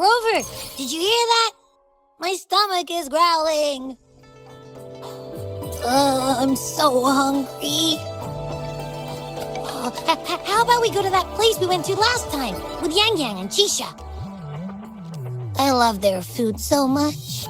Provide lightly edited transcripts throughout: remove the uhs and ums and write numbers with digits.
Rover, did you hear that? My stomach is growling. I'm so hungry. How about we go to that place we went to last time with Yang Yang and Chisha? I love their food so much.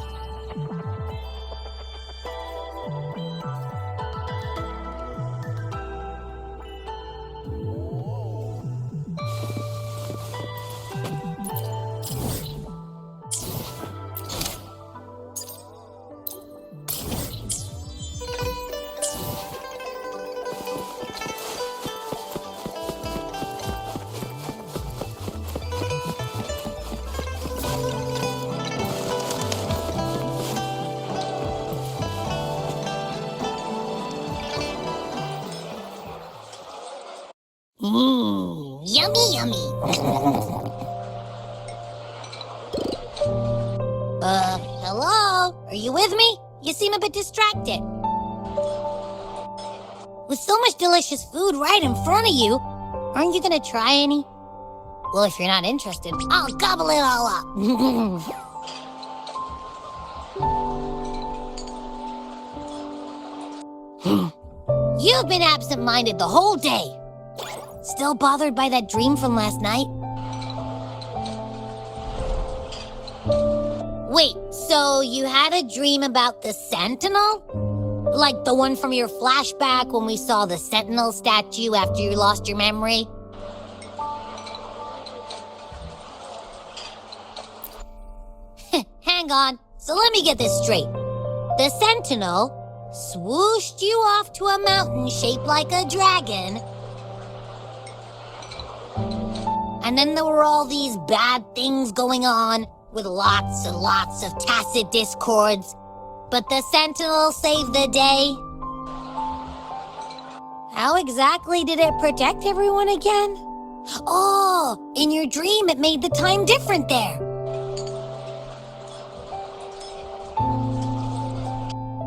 Yummy, yummy. Hello? Are you with me? You seem a bit distracted. With so much delicious food right in front of you, aren't you gonna try any? Well, if you're not interested, I'll gobble it all up. You've been absent-minded the whole day. Still bothered by that dream from last night? Wait, so you had a dream about the Sentinel? Like the one from your flashback when we saw the Sentinel statue after you lost your memory? Hang on, so let me get this straight. The Sentinel swooshed you off to a mountain shaped like a dragon, and then there were all these bad things going on with lots and lots of tacit discords. But the Sentinel saved the day. How exactly did it protect everyone again? Oh, in your dream it made the time different there.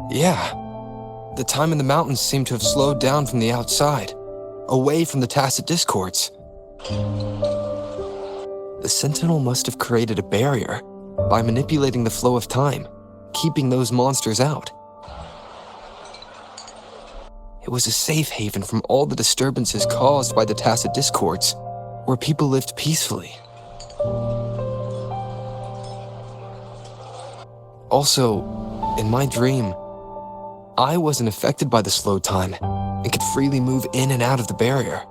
Yeah. The time in the mountains seemed to have slowed down from the outside, away from the tacit discords. The Sentinel must have created a barrier by manipulating the flow of time, keeping those monsters out. It was a safe haven from all the disturbances caused by the tacit discords, where people lived peacefully. Also, in my dream, I wasn't affected by the slow time and could freely move in and out of the barrier.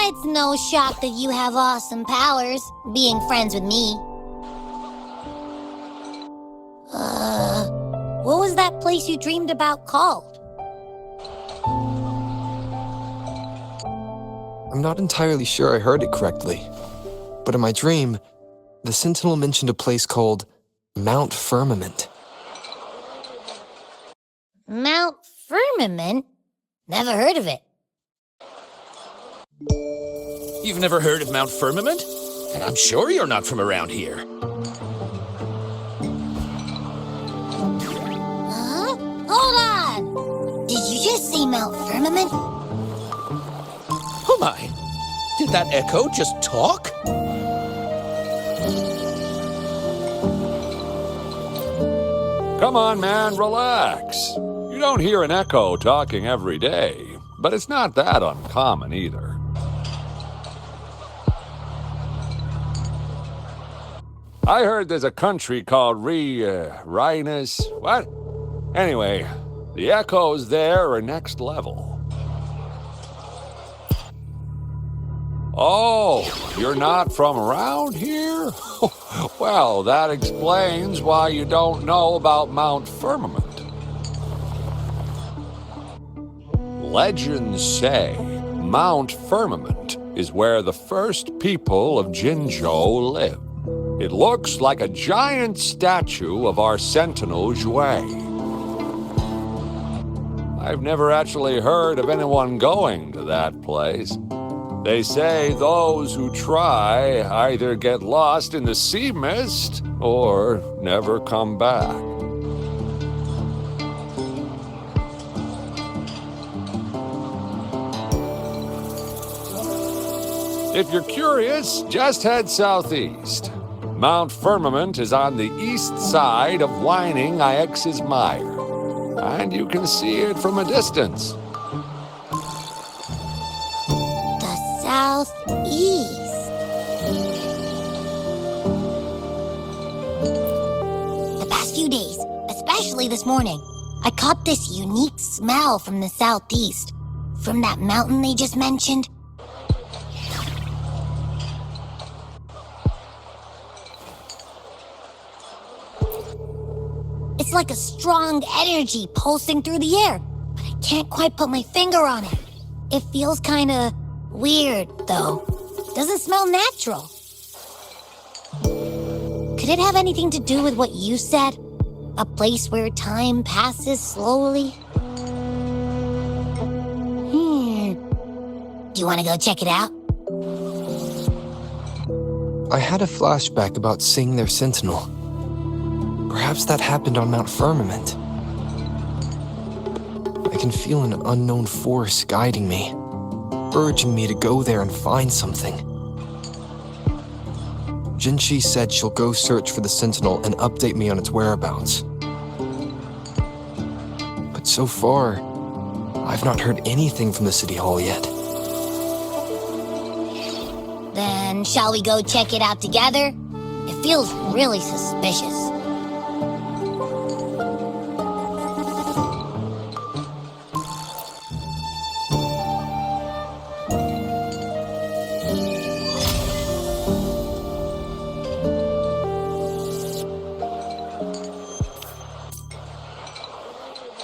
It's no shock that you have awesome powers, being friends with me. What was that place you dreamed about called? I'm not entirely sure I heard it correctly, but in my dream, the Sentinel mentioned a place called Mount Firmament. Mount Firmament? Never heard of it. You've never heard of Mount Firmament? And I'm sure you're not from around here. Huh? Hold on! Did you just say Mount Firmament? Oh my! Did that echo just talk? Come on, man, relax. You don't hear an echo talking every day, but it's not that uncommon either. I heard there's a country called Rhinus. What? Anyway, the echoes there are next level. Oh, you're not from around here? Well, that explains why you don't know about Mount Firmament. Legends say Mount Firmament is where the first people of Jinzhou lived. It looks like a giant statue of our Sentinel Zhui. I've never actually heard of anyone going to that place. They say those who try either get lost in the sea mist or never come back. If you're curious, just head southeast. Mount Firmament is on the east side of whining Ix's Mire, and you can see it from a distance. The southeast. The past few days, especially this morning, I caught this unique smell from the southeast. From that mountain they just mentioned. It's like a strong energy pulsing through the air, but I can't quite put my finger on it. It feels kinda weird, though. Doesn't smell natural. Could it have anything to do with what you said? A place where time passes slowly? Do you want to go check it out? I had a flashback about seeing their sentinel. Perhaps that happened on Mount Firmament. I can feel an unknown force guiding me, urging me to go there and find something. Jinzhou said she'll go search for the sentinel and update me on its whereabouts. But so far, I've not heard anything from the City Hall yet. Then shall we go check it out together? It feels really suspicious.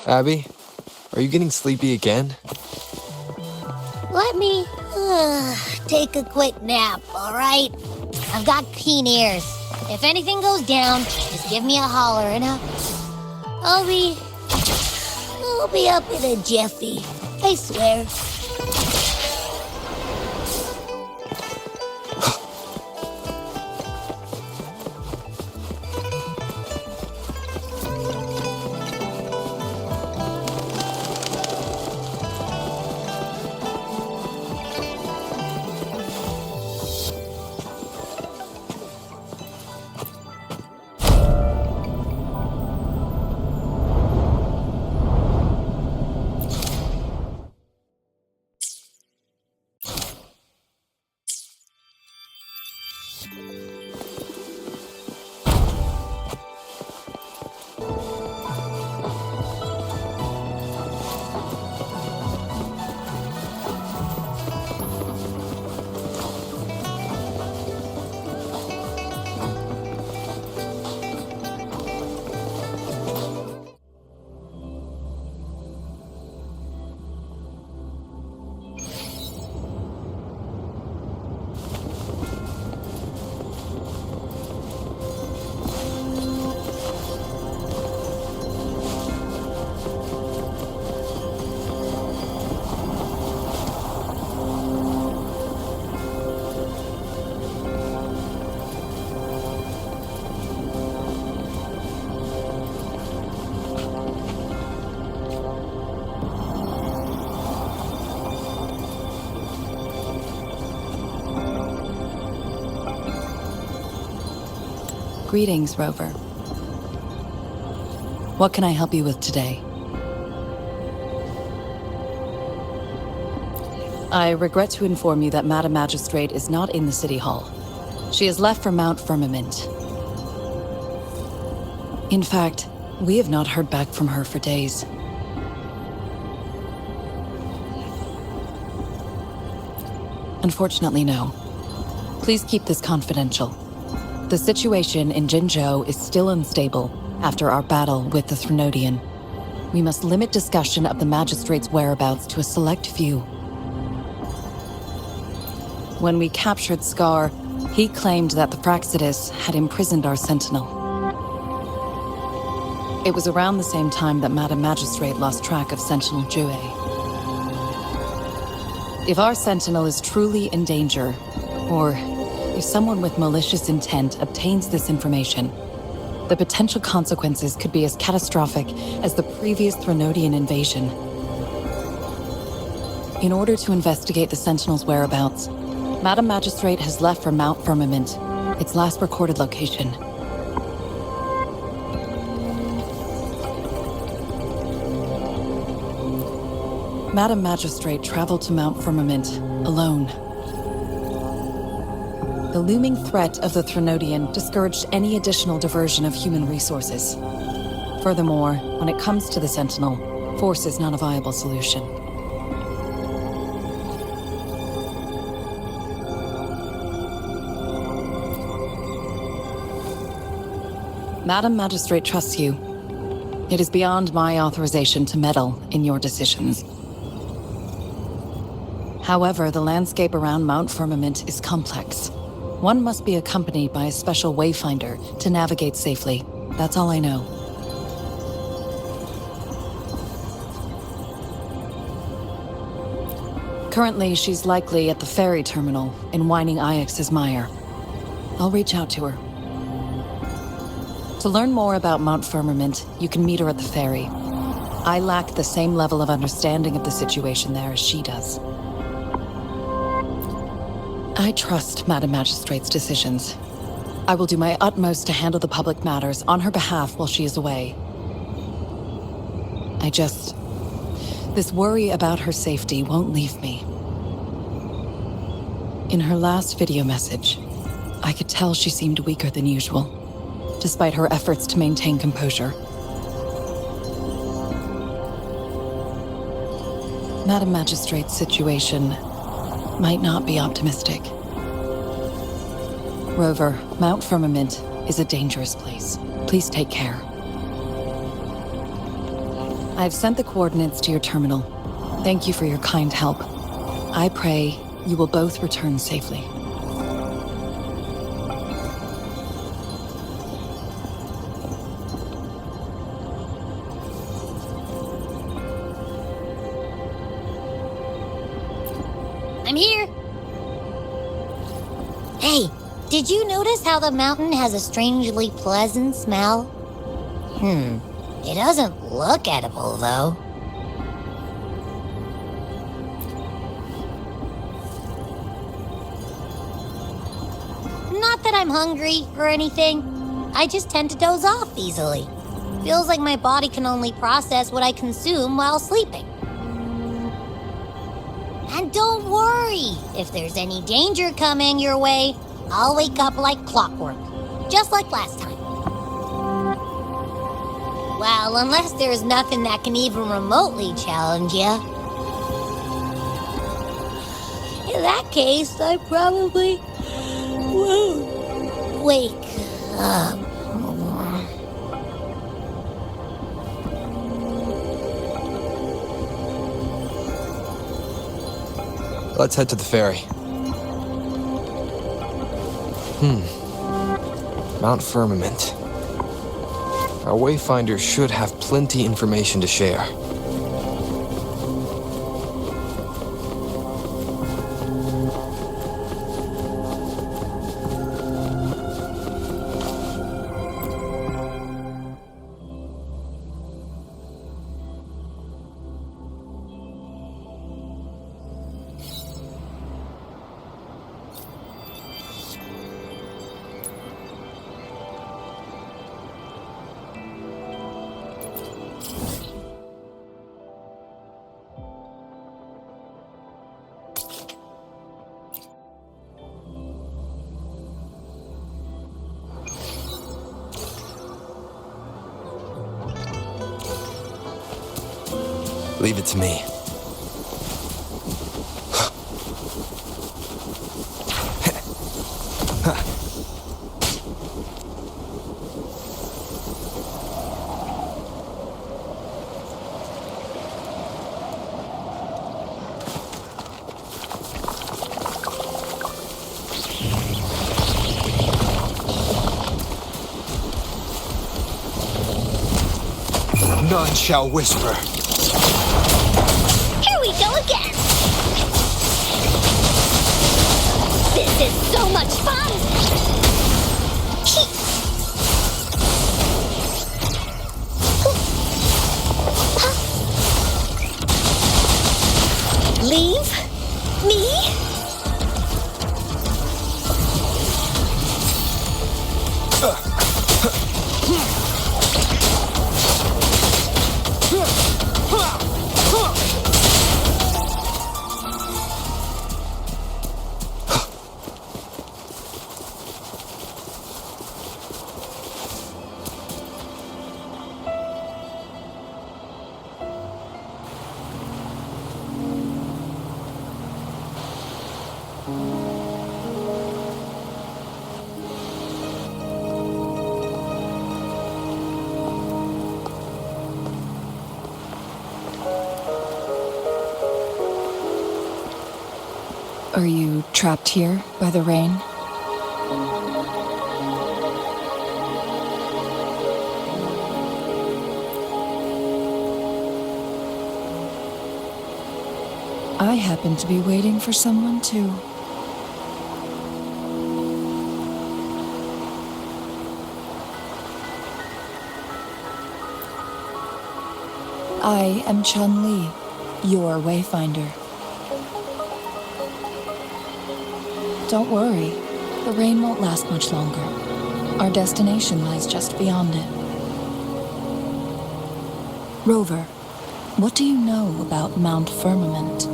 Abby, are you getting sleepy again? Let me take a quick nap, all right? I've got keen ears. If anything goes down, just give me a holler and I'll be up in a jiffy. I swear. Greetings, Rover. What can I help you with today? I regret to inform you that Madam Magistrate is not in the City Hall. She has left for Mount Firmament. In fact, we have not heard back from her for days. Unfortunately, no. Please keep this confidential. The situation in Jinzhou is still unstable after our battle with the Threnodian. We must limit discussion of the Magistrate's whereabouts to a select few. When we captured Scar, he claimed that the Praxidus had imprisoned our Sentinel. It was around the same time that Madam Magistrate lost track of Sentinel Jue. If our Sentinel is truly in danger, or if someone with malicious intent obtains this information, the potential consequences could be as catastrophic as the previous Threnodian invasion. In order to investigate the Sentinel's whereabouts, Madam Magistrate has left for Mount Firmament, its last recorded location. Madam Magistrate traveled to Mount Firmament alone. The looming threat of the Threnodian discouraged any additional diversion of human resources. Furthermore, when it comes to the Sentinel, force is not a viable solution. Madam Magistrate trusts you. It is beyond my authorization to meddle in your decisions. However, the landscape around Mount Firmament is complex. One must be accompanied by a special wayfinder to navigate safely. That's all I know. Currently, she's likely at the ferry terminal in Whining Ix's Mire. I'll reach out to her. To learn more about Mount Firmament, you can meet her at the ferry. I lack the same level of understanding of the situation there as she does. I trust Madam Magistrate's decisions. I will do my utmost to handle the public matters on her behalf while she is away. This worry about her safety won't leave me. In her last video message, I could tell she seemed weaker than usual, despite her efforts to maintain composure. Madam Magistrate's situation might not be optimistic. Rover, Mount Firmament is a dangerous place. Please take care. I've sent the coordinates to your terminal. Thank you for your kind help. I pray you will both return safely. I'm here. Hey, did you notice how the mountain has a strangely pleasant smell? It doesn't look edible, though. Not that I'm hungry or anything. I just tend to doze off easily. Feels like my body can only process what I consume while sleeping. And don't worry, if there's any danger coming your way, I'll wake up like clockwork, just like last time. Well, unless there's nothing that can even remotely challenge you. In that case, I probably won't wake up. Let's head to the ferry. Mount Firmament. Our wayfinder should have plenty information to share. Leave it to me. None shall whisper. Here we go again! This is so much fun! Leave me Are you trapped here by the rain? I happen to be waiting for someone too. I am Chun-Li, your wayfinder. Don't worry, the rain won't last much longer. Our destination lies just beyond it. Rover, what do you know about Mount Firmament?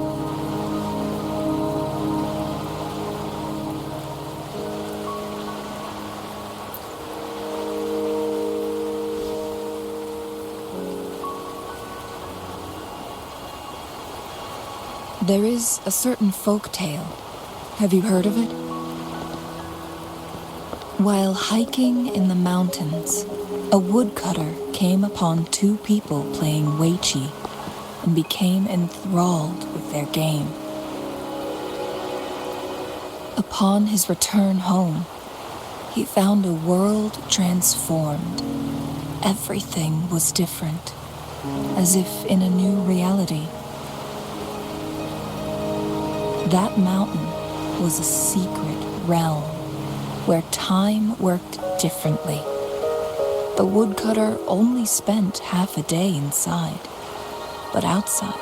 There is a certain folk tale. Have you heard of it? While hiking in the mountains, a woodcutter came upon two people playing Weiqi and became enthralled with their game. Upon his return home, he found a world transformed. Everything was different, as if in a new reality. That mountain was a secret realm where time worked differently. The woodcutter only spent half a day inside, but outside,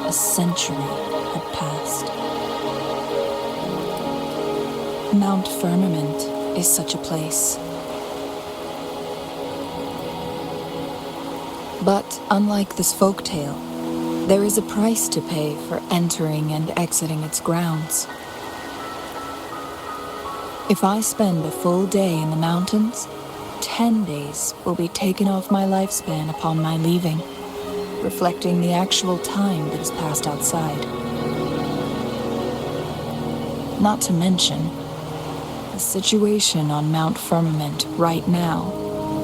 a century had passed. Mount Firmament is such a place. But unlike this folktale, there is a price to pay for entering and exiting its grounds. If I spend a full day in the mountains, 10 days will be taken off my lifespan upon my leaving, reflecting the actual time that has passed outside. Not to mention, the situation on Mount Firmament right now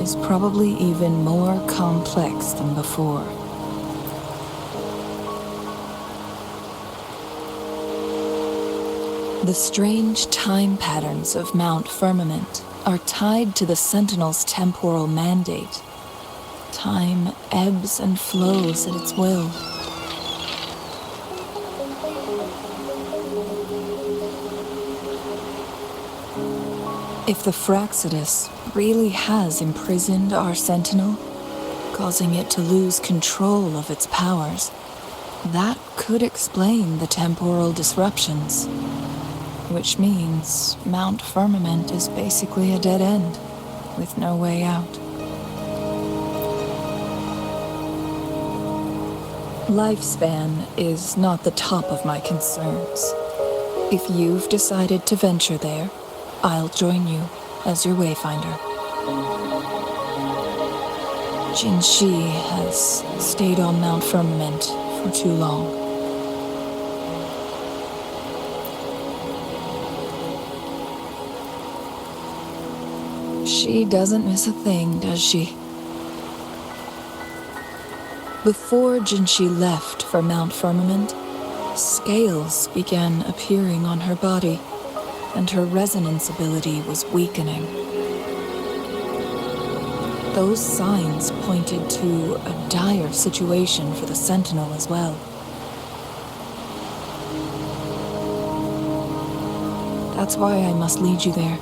is probably even more complex than before. The strange time patterns of Mount Firmament are tied to the Sentinel's temporal mandate. Time ebbs and flows at its will. If the Fraxidus really has imprisoned our Sentinel, causing it to lose control of its powers, that could explain the temporal disruptions. Which means Mount Firmament is basically a dead end, with no way out. Lifespan is not the top of my concerns. If you've decided to venture there, I'll join you as your wayfinder. Jinzhou has stayed on Mount Firmament for too long. She doesn't miss a thing, does she? Before Jinzhou left for Mount Firmament, scales began appearing on her body, and her resonance ability was weakening. Those signs pointed to a dire situation for the Sentinel as well. That's why I must lead you there.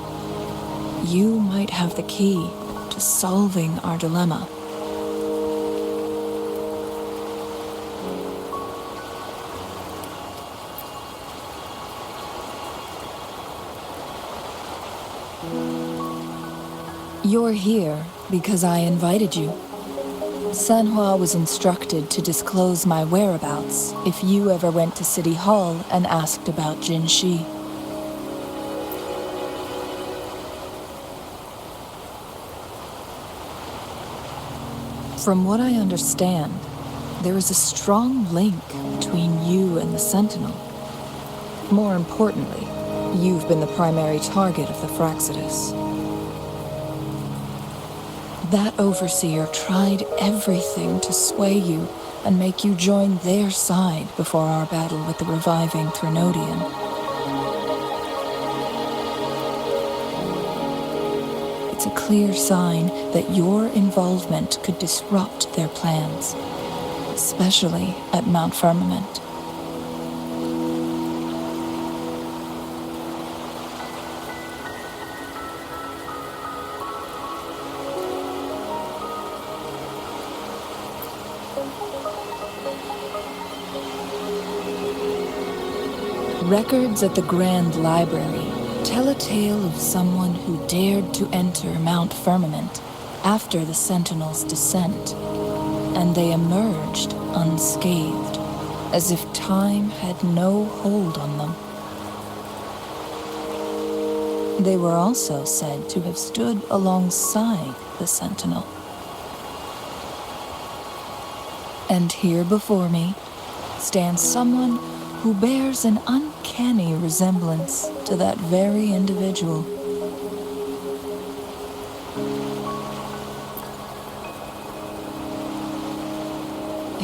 You might have the key to solving our dilemma. You're here because I invited you. Sanhua was instructed to disclose my whereabouts if you ever went to City Hall and asked about Jinzhou. From what I understand, there is a strong link between you and the Sentinel. More importantly, you've been the primary target of the Fraxidus. That overseer tried everything to sway you and make you join their side before our battle with the reviving Threnodian. It's a clear sign that your involvement could disrupt their plans, especially at Mount Firmament. Records at the Grand Library tell a tale of someone who dared to enter Mount Firmament after the Sentinels' descent, and they emerged unscathed, as if time had no hold on them. They were also said to have stood alongside the Sentinel. And here before me stands someone who bears an uncanny resemblance to that very individual.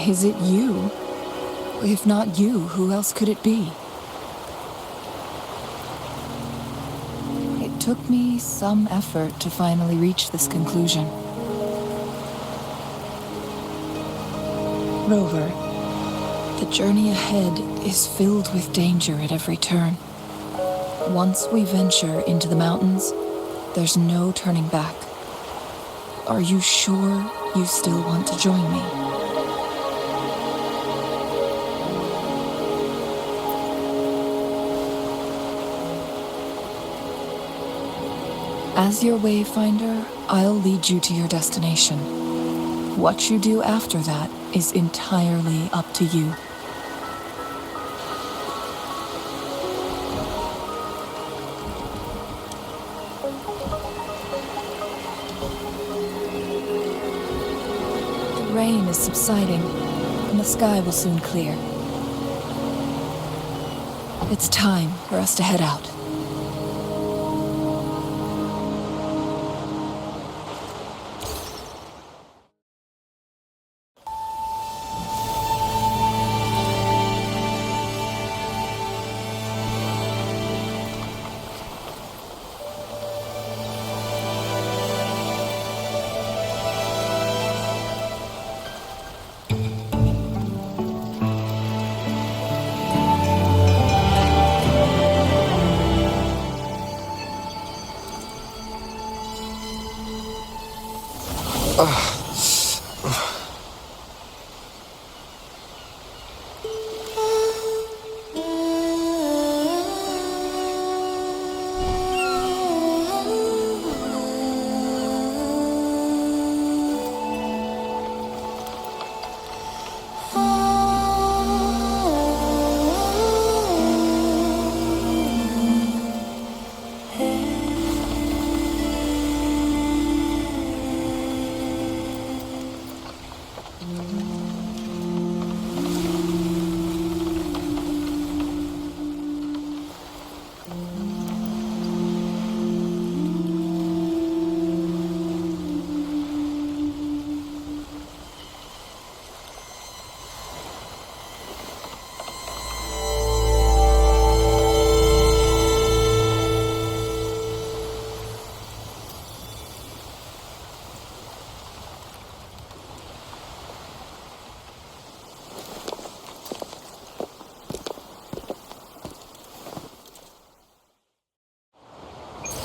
Is it you? If not you, who else could it be? It took me some effort to finally reach this conclusion. Rover, the journey ahead is filled with danger at every turn. Once we venture into the mountains, there's no turning back. Are you sure you still want to join me? As your wayfinder, I'll lead you to your destination. What you do after that is entirely up to you. The rain is subsiding, and the sky will soon clear. It's time for us to head out.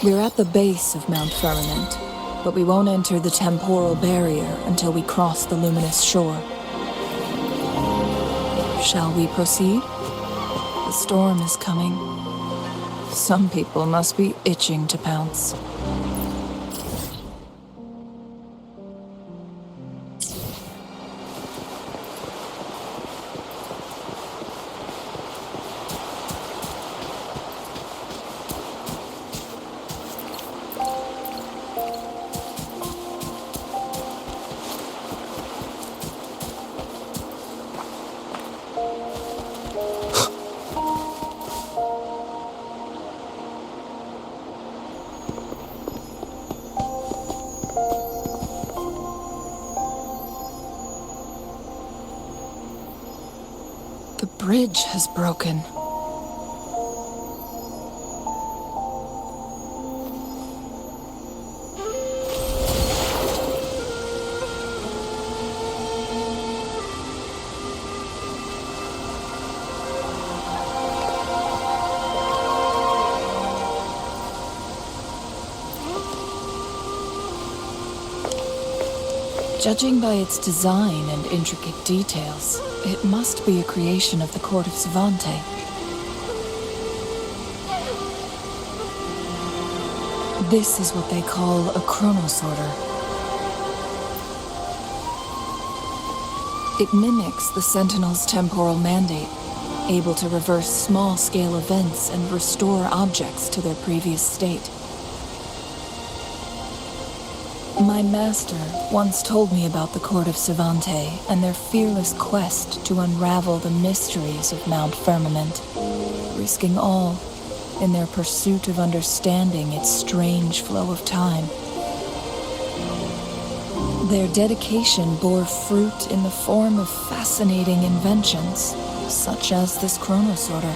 We're at the base of Mount Firmament, but we won't enter the temporal barrier until we cross the luminous shore. Shall we proceed? The storm is coming. Some people must be itching to pounce. bridge has broken. Judging by its design and intricate details, it must be a creation of the court of Savante. This is what they call a chronosorter. It mimics the Sentinel's temporal mandate, able to reverse small-scale events and restore objects to their previous state. My master once told me about the court of Savante and their fearless quest to unravel the mysteries of Mount Firmament, risking all in their pursuit of understanding its strange flow of time. Their dedication bore fruit in the form of fascinating inventions, such as this chronosorter.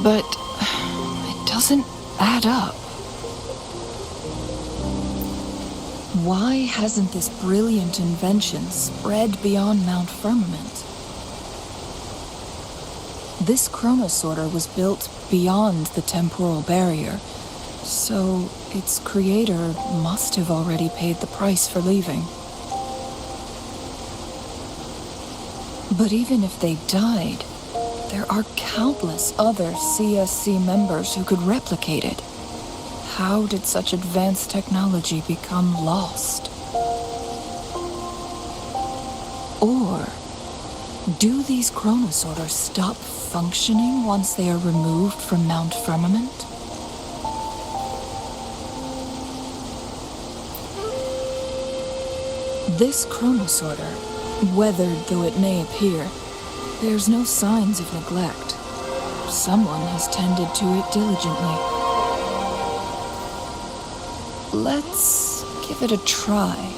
But it doesn't add up. Why hasn't this brilliant invention spread beyond Mount Firmament? This chronosorter was built beyond the temporal barrier, so its creator must have already paid the price for leaving. But even if they died, there are countless other CSC members who could replicate it. How did such advanced technology become lost? Or do these chronosorters stop functioning once they are removed from Mount Firmament? This chronosorter, weathered though it may appear, bears no signs of neglect. Someone has tended to it diligently. Let's give it a try.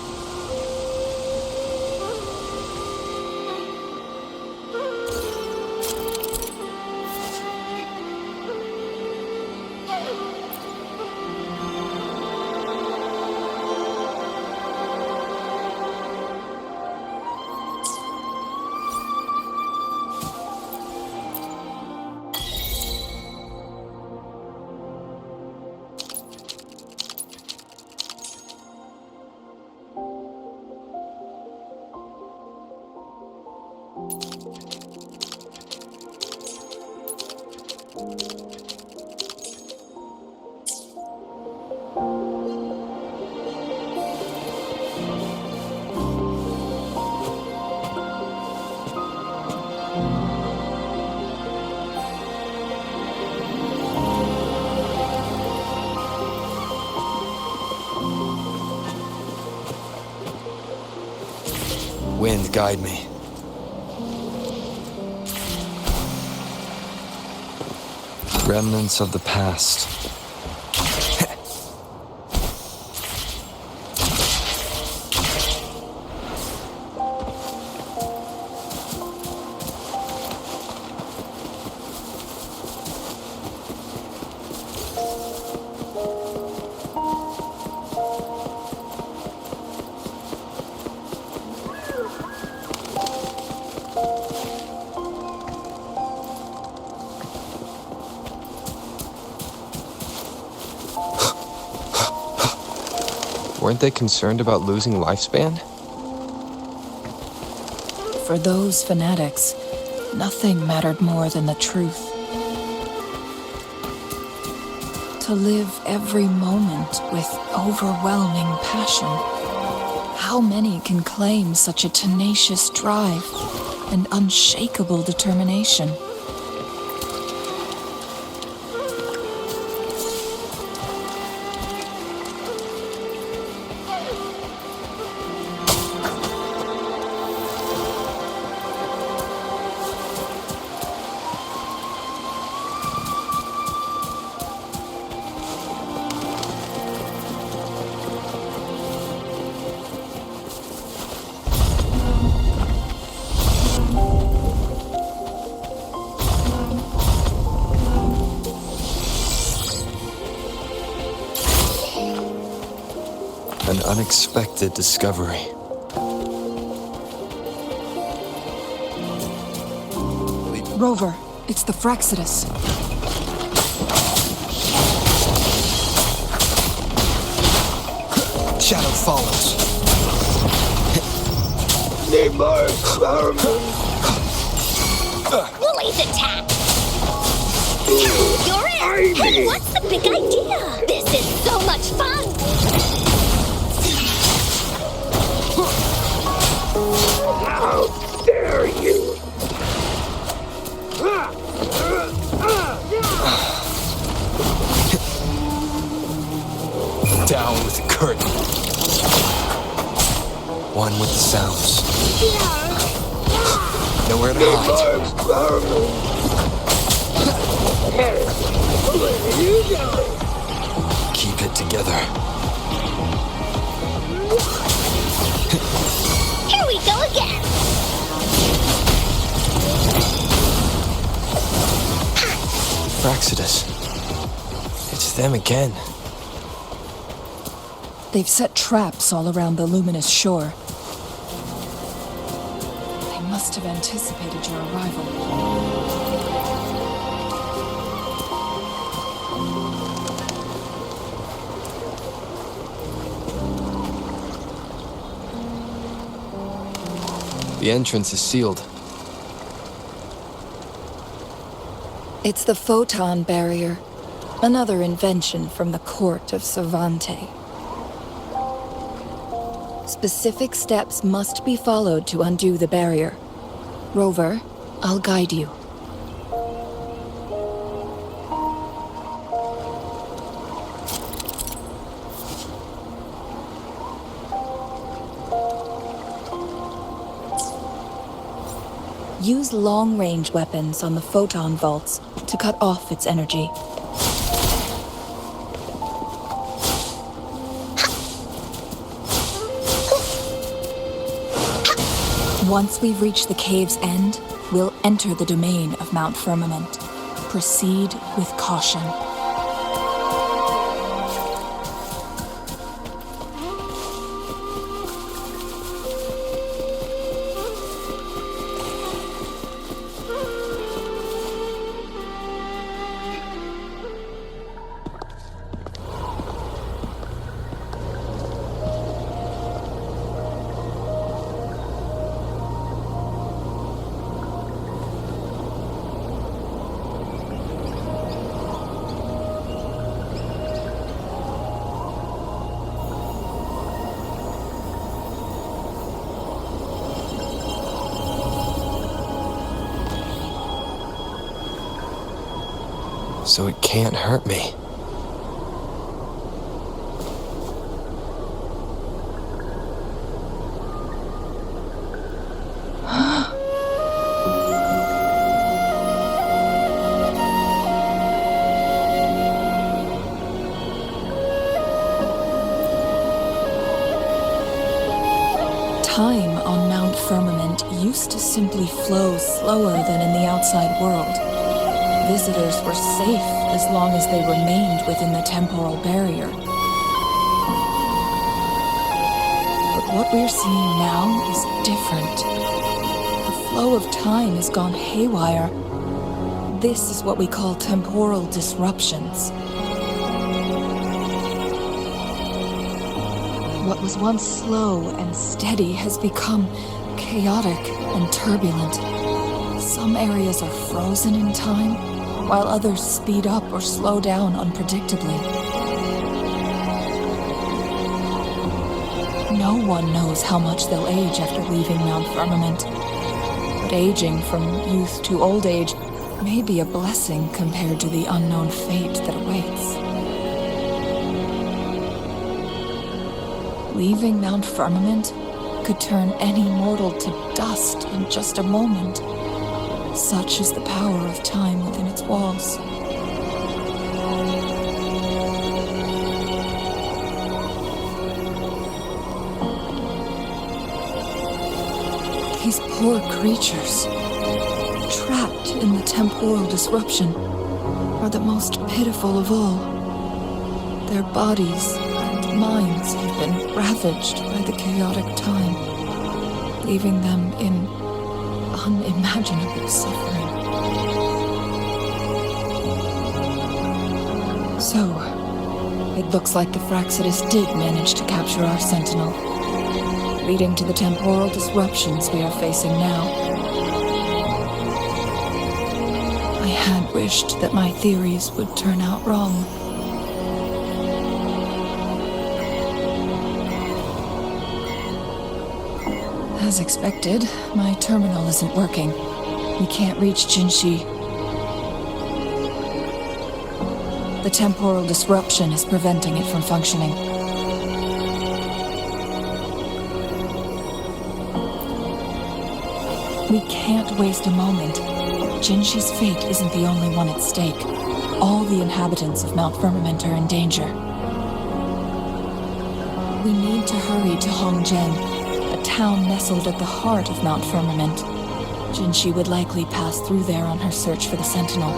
Wind, guide me. Remnants of the past. Weren't they concerned about losing lifespan? For those fanatics, nothing mattered more than the truth. To live every moment with overwhelming passion. How many can claim such a tenacious drive and unshakable determination? An unexpected discovery. Rover, it's the Fraccidus. Shadow follows. Woolly's attack! You're in! Hey, what's the big idea? This is so much fun! How dare you! Down with the curtain. One with the sounds. Nowhere to hide. Keep it together. Here we go again! Fraccidus. It's them again. They've set traps all around the luminous shore. They must have anticipated your arrival. The entrance is sealed. It's the photon barrier, another invention from the court of Savante. Specific steps must be followed to undo the barrier. Rover, I'll guide you. Use long-range weapons on the photon vaults to cut off its energy. Once we've reached the cave's end, we'll enter the domain of Mount Firmament. Proceed with caution. So it can't hurt me. Time on Mount Firmament used to simply flow slower than in the outside world. Visitors were safe as long as they remained within the temporal barrier. But what we're seeing now is different. The flow of time has gone haywire. This is what we call temporal disruptions. What was once slow and steady has become chaotic and turbulent. Some areas are frozen in time, while others speed up or slow down unpredictably. No one knows how much they'll age after leaving Mount Firmament. But aging from youth to old age may be a blessing compared to the unknown fate that awaits. Leaving Mount Firmament could turn any mortal to dust in just a moment. Such is the power of time within its walls. These poor creatures, trapped in the temporal disruption, are the most pitiful of all. Their bodies and minds have been ravaged by the chaotic time, leaving them in unimaginable suffering. So, it looks like the Fraxidus did manage to capture our Sentinel, leading to the temporal disruptions we are facing now. I had wished that my theories would turn out wrong. As expected, my terminal isn't working. We can't reach Jinzhou. The temporal disruption is preventing it from functioning. We can't waste a moment. Jinzhou's fate isn't the only one at stake. All the inhabitants of Mount Firmament are in danger. We need to hurry to Hongzhen, a town nestled at the heart of Mount Firmament. Jinzhou would likely pass through there on her search for the Sentinel.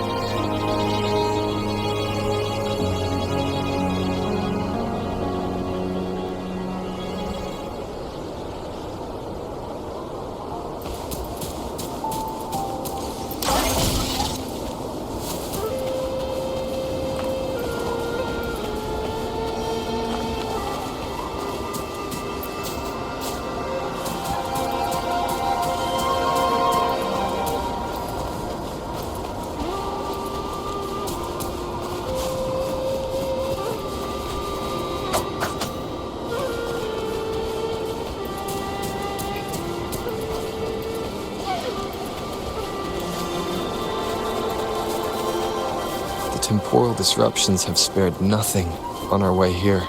Temporal disruptions have spared nothing on our way here.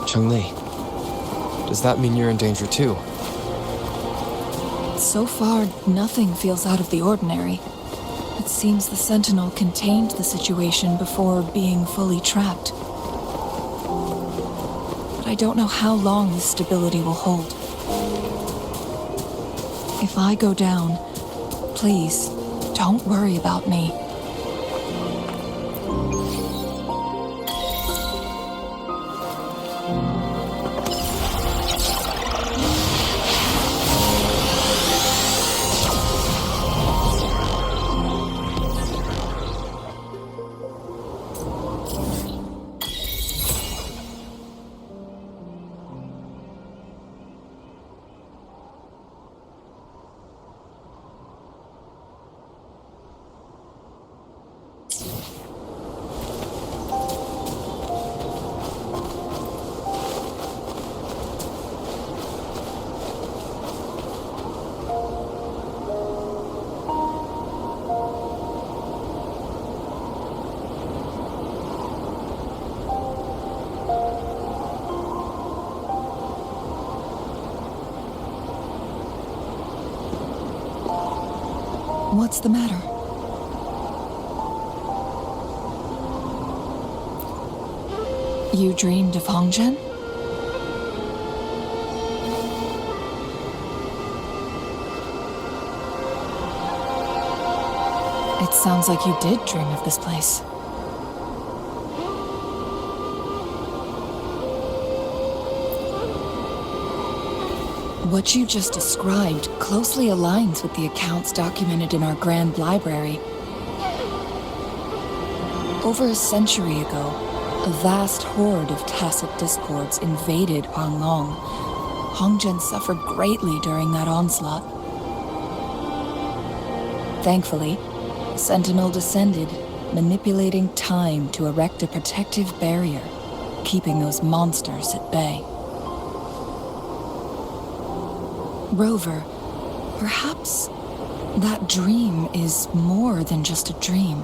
Cheng-Li, does that mean you're in danger too? So far, nothing feels out of the ordinary. It seems the Sentinel contained the situation before being fully trapped. But I don't know how long this stability will hold. If I go down, please, don't worry about me. What's the matter? You dreamed of Hongzhen? It sounds like you did dream of this place. What you just described closely aligns with the accounts documented in our Grand Library. Over a century ago, a vast horde of tacit discords invaded Huanglong. Hongzhen suffered greatly during that onslaught. Thankfully, Sentinel descended, manipulating time to erect a protective barrier, keeping those monsters at bay. Rover, perhaps that dream is more than just a dream.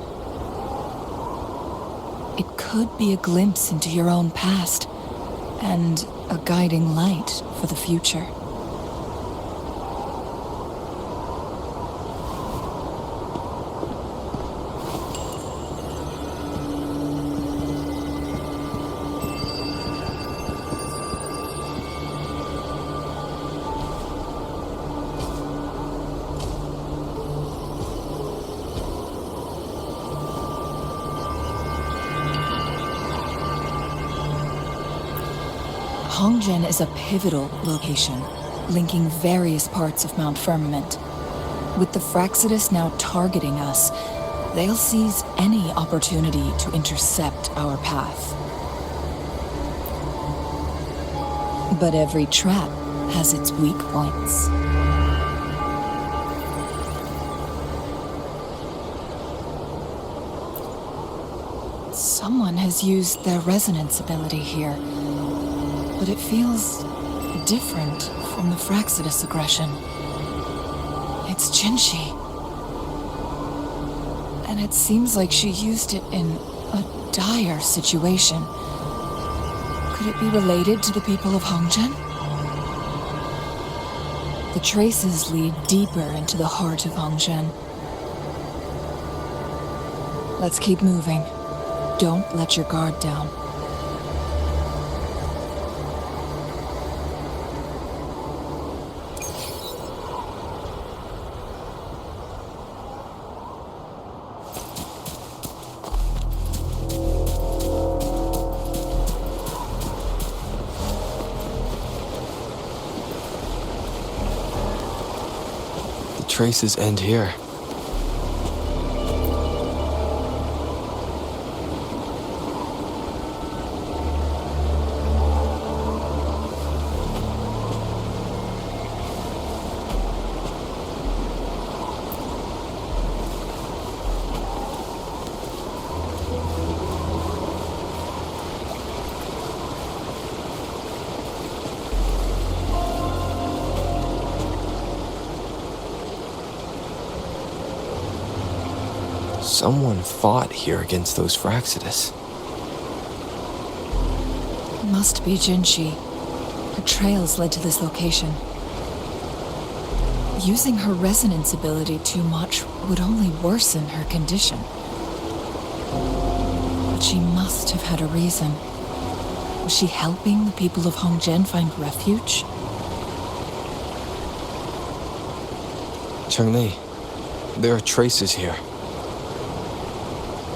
It could be a glimpse into your own past, and a guiding light for the future. Hongzhen is a pivotal location, linking various parts of Mount Firmament. With the Fraxidus now targeting us, they'll seize any opportunity to intercept our path. But every trap has its weak points. Someone has used their resonance ability here, but it feels different from the Fraxidus aggression. It's Jinzhou. And it seems like she used it in a dire situation. Could it be related to the people of Hongzhen? The traces lead deeper into the heart of Hongzhen. Let's keep moving. Don't let your guard down. The traces end here. Someone fought here against those Fraxidus. Must be Jinzhou. Her trails led to this location. Using her resonance ability too much would only worsen her condition. But she must have had a reason. Was she helping the people of Hongzhen find refuge? Cheng-Li, there are traces here.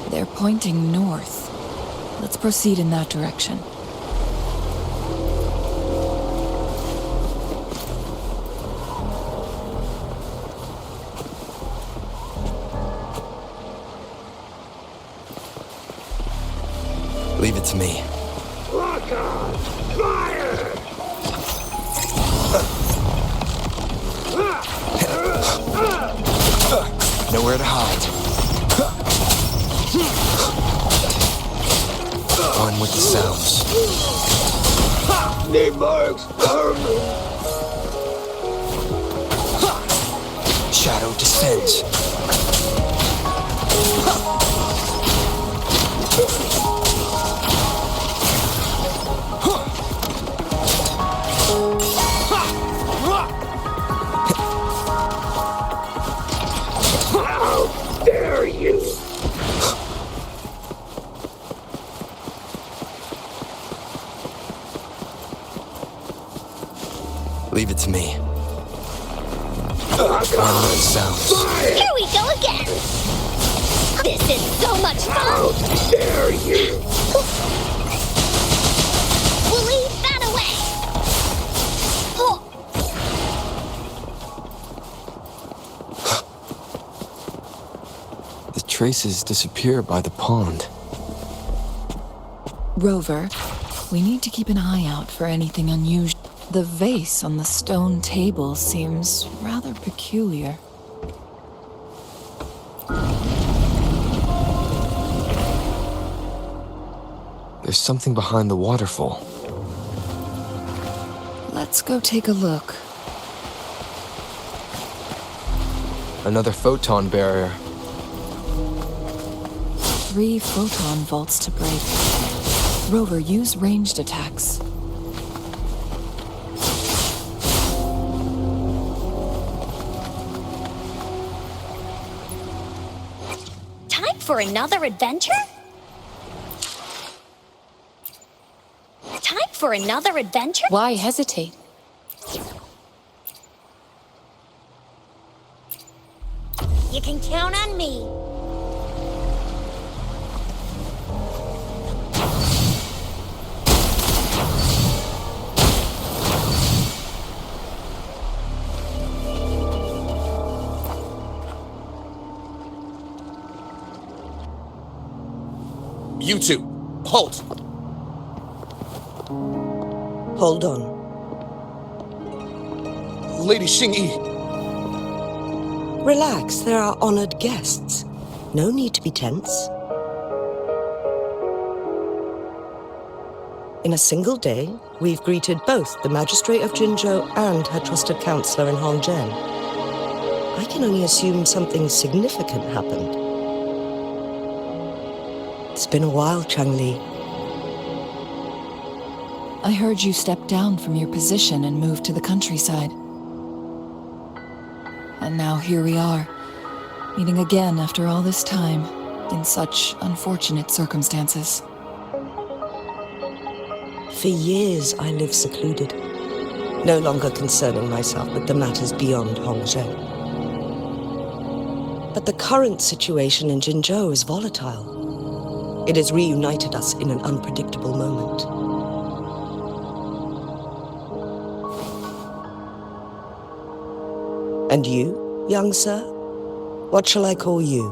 They're pointing north. Let's proceed in that direction. Leave it to me. Lock on! Fire! Nowhere to hide. On with the sounds. Need more experiment! Shadow descends. How dare you! Leave it to me. On with the sounds. Here we go again! This is so much How fun! dare you! We'll leave that away! Oh, The traces disappear by the pond. Rover, we need to keep an eye out for anything unusual. The vase on the stone table seems rather peculiar. There's something behind the waterfall. Let's go take a look. Another photon barrier. 3 photon vaults to break. Rover, use ranged attacks. time for another adventure? Time for another adventure? Why hesitate? You can count on me. You two, halt! Hold on. Lady Xingyi. Relax, they're our honored guests. No need to be tense. In a single day, we've greeted both the Magistrate of Jinzhou and her trusted counselor in Hongzhen. I can only assume something significant happened. It's been a while, Changli. I heard you step down from your position and move to the countryside. And now here we are, meeting again after all this time, in such unfortunate circumstances. For years, I lived secluded, no longer concerning myself with the matters beyond Hongzhen. But the current situation in Jinzhou is volatile. It has reunited us in an unpredictable moment. And you, young sir? What shall I call you?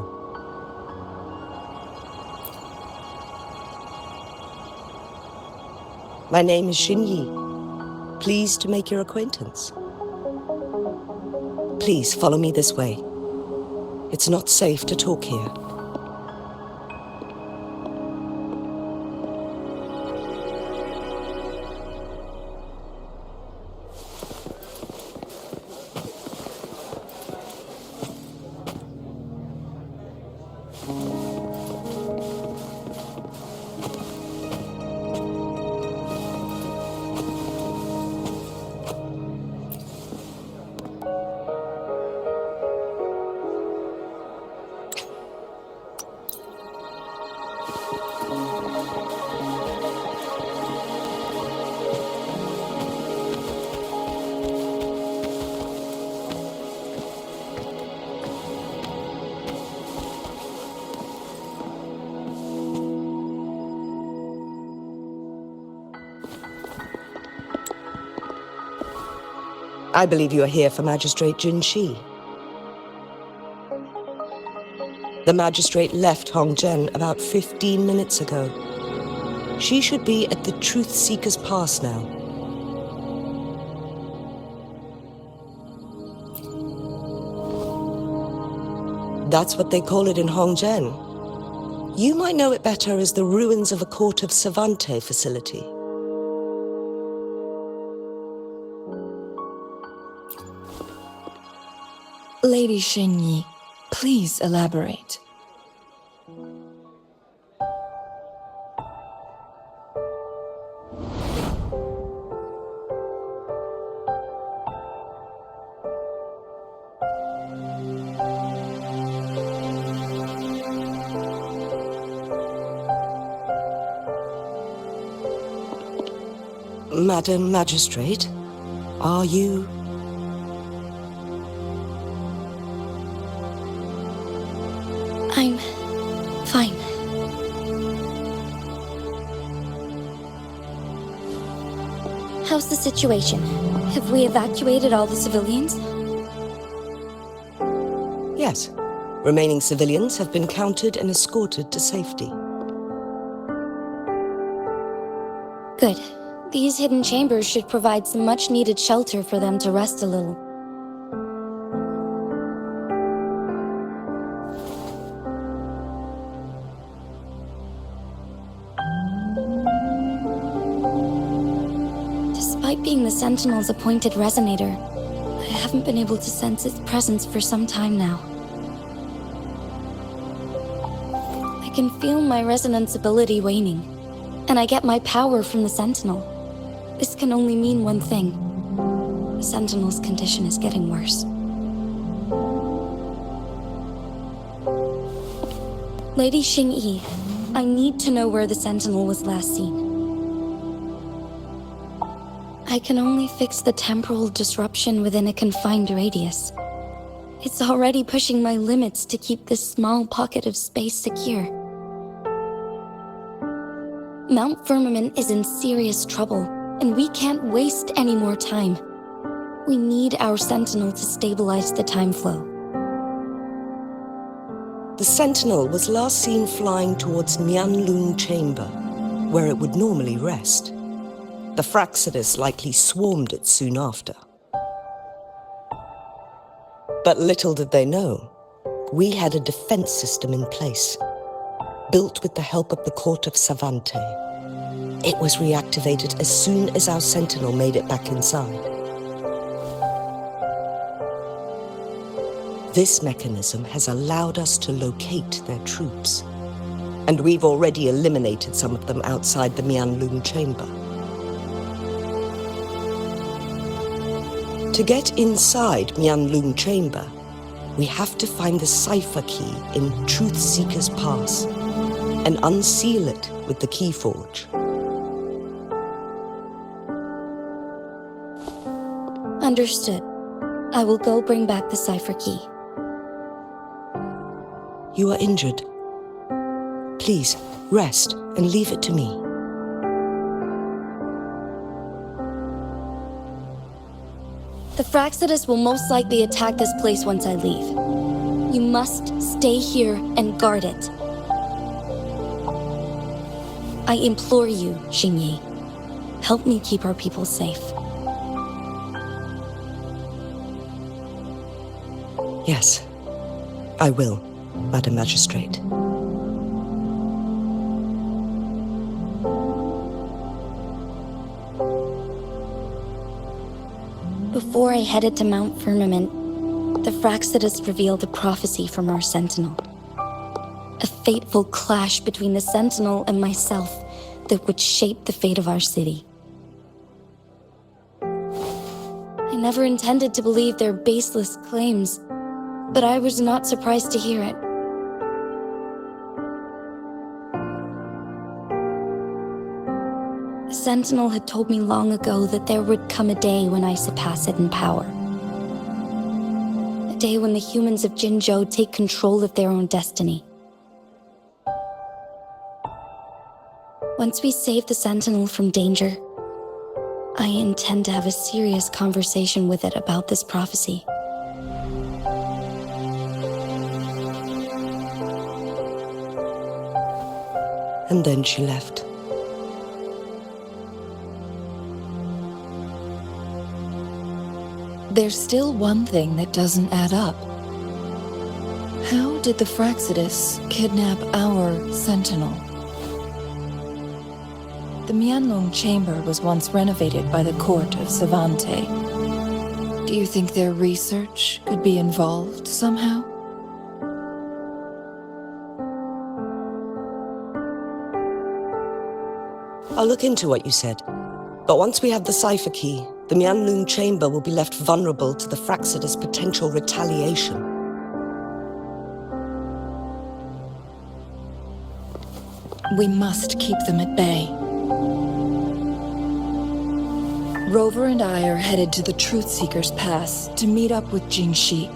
My name is Xinyi. Pleased to make your acquaintance. Please follow me this way. It's not safe to talk here. I believe you are here for Magistrate Jinshi. The Magistrate left Hongzhen about 15 minutes ago. She should be at the Truth Seeker's Pass now. That's what they call it in Hongzhen. You might know it better as the ruins of a Court of Cervantes facility. Lady Xingyi, please elaborate. Madam Magistrate, are you... I'm fine. How's the situation? Have we evacuated all the civilians? Yes. Remaining civilians have been counted and escorted to safety. Good. These hidden chambers should provide some much-needed shelter for them to rest a little. Despite being the Sentinel's appointed resonator, I haven't been able to sense its presence for some time now. I can feel my resonance ability waning, and I get my power from the Sentinel. This can only mean one thing. The Sentinel's condition is getting worse. Lady Xingyi, I need to know where the Sentinel was last seen. I can only fix the temporal disruption within a confined radius. It's already pushing my limits to keep this small pocket of space secure. Mount Firmament is in serious trouble, and we can't waste any more time. We need our Sentinel to stabilize the time flow. The Sentinel was last seen flying towards Mianlung Chamber, where it would normally rest. The Fraxidus likely swarmed it soon after. But little did they know, we had a defense system in place, built with the help of the court of Savante. It was reactivated as soon as our Sentinel made it back inside. This mechanism has allowed us to locate their troops, and we've already eliminated some of them outside the Mianlung Chamber. To get inside Mianlung Chamber, we have to find the cipher key in Truth Seeker's Pass and unseal it with the Keyforge. Understood. I will go bring back the cipher key. You are injured. Please, rest and leave it to me. The Fraxidus will most likely attack this place once I leave. You must stay here and guard it. I implore you, Xingyi. Help me keep our people safe. Yes, I will, Madam Magistrate. Before I headed to Mount Firmament, the Fraxidus revealed a prophecy from our Sentinel. A fateful clash between the Sentinel and myself that would shape the fate of our city. I never intended to believe their baseless claims, but I was not surprised to hear it. The Sentinel had told me long ago that there would come a day when I surpass it in power. A day when the humans of Jinzhou take control of their own destiny. Once we save the Sentinel from danger, I intend to have a serious conversation with it about this prophecy. And then she left. There's still one thing that doesn't add up. How did the Fraxidus kidnap our Sentinel? The Mianlung Chamber was once renovated by the court of Savante. Do you think their research could be involved somehow? I'll look into what you said. But once we have the cipher key, the Mianlung Chamber will be left vulnerable to the Fraxidus' potential retaliation. We must keep them at bay. Rover and I are headed to the Truth Seeker's Pass to meet up with Jingxi.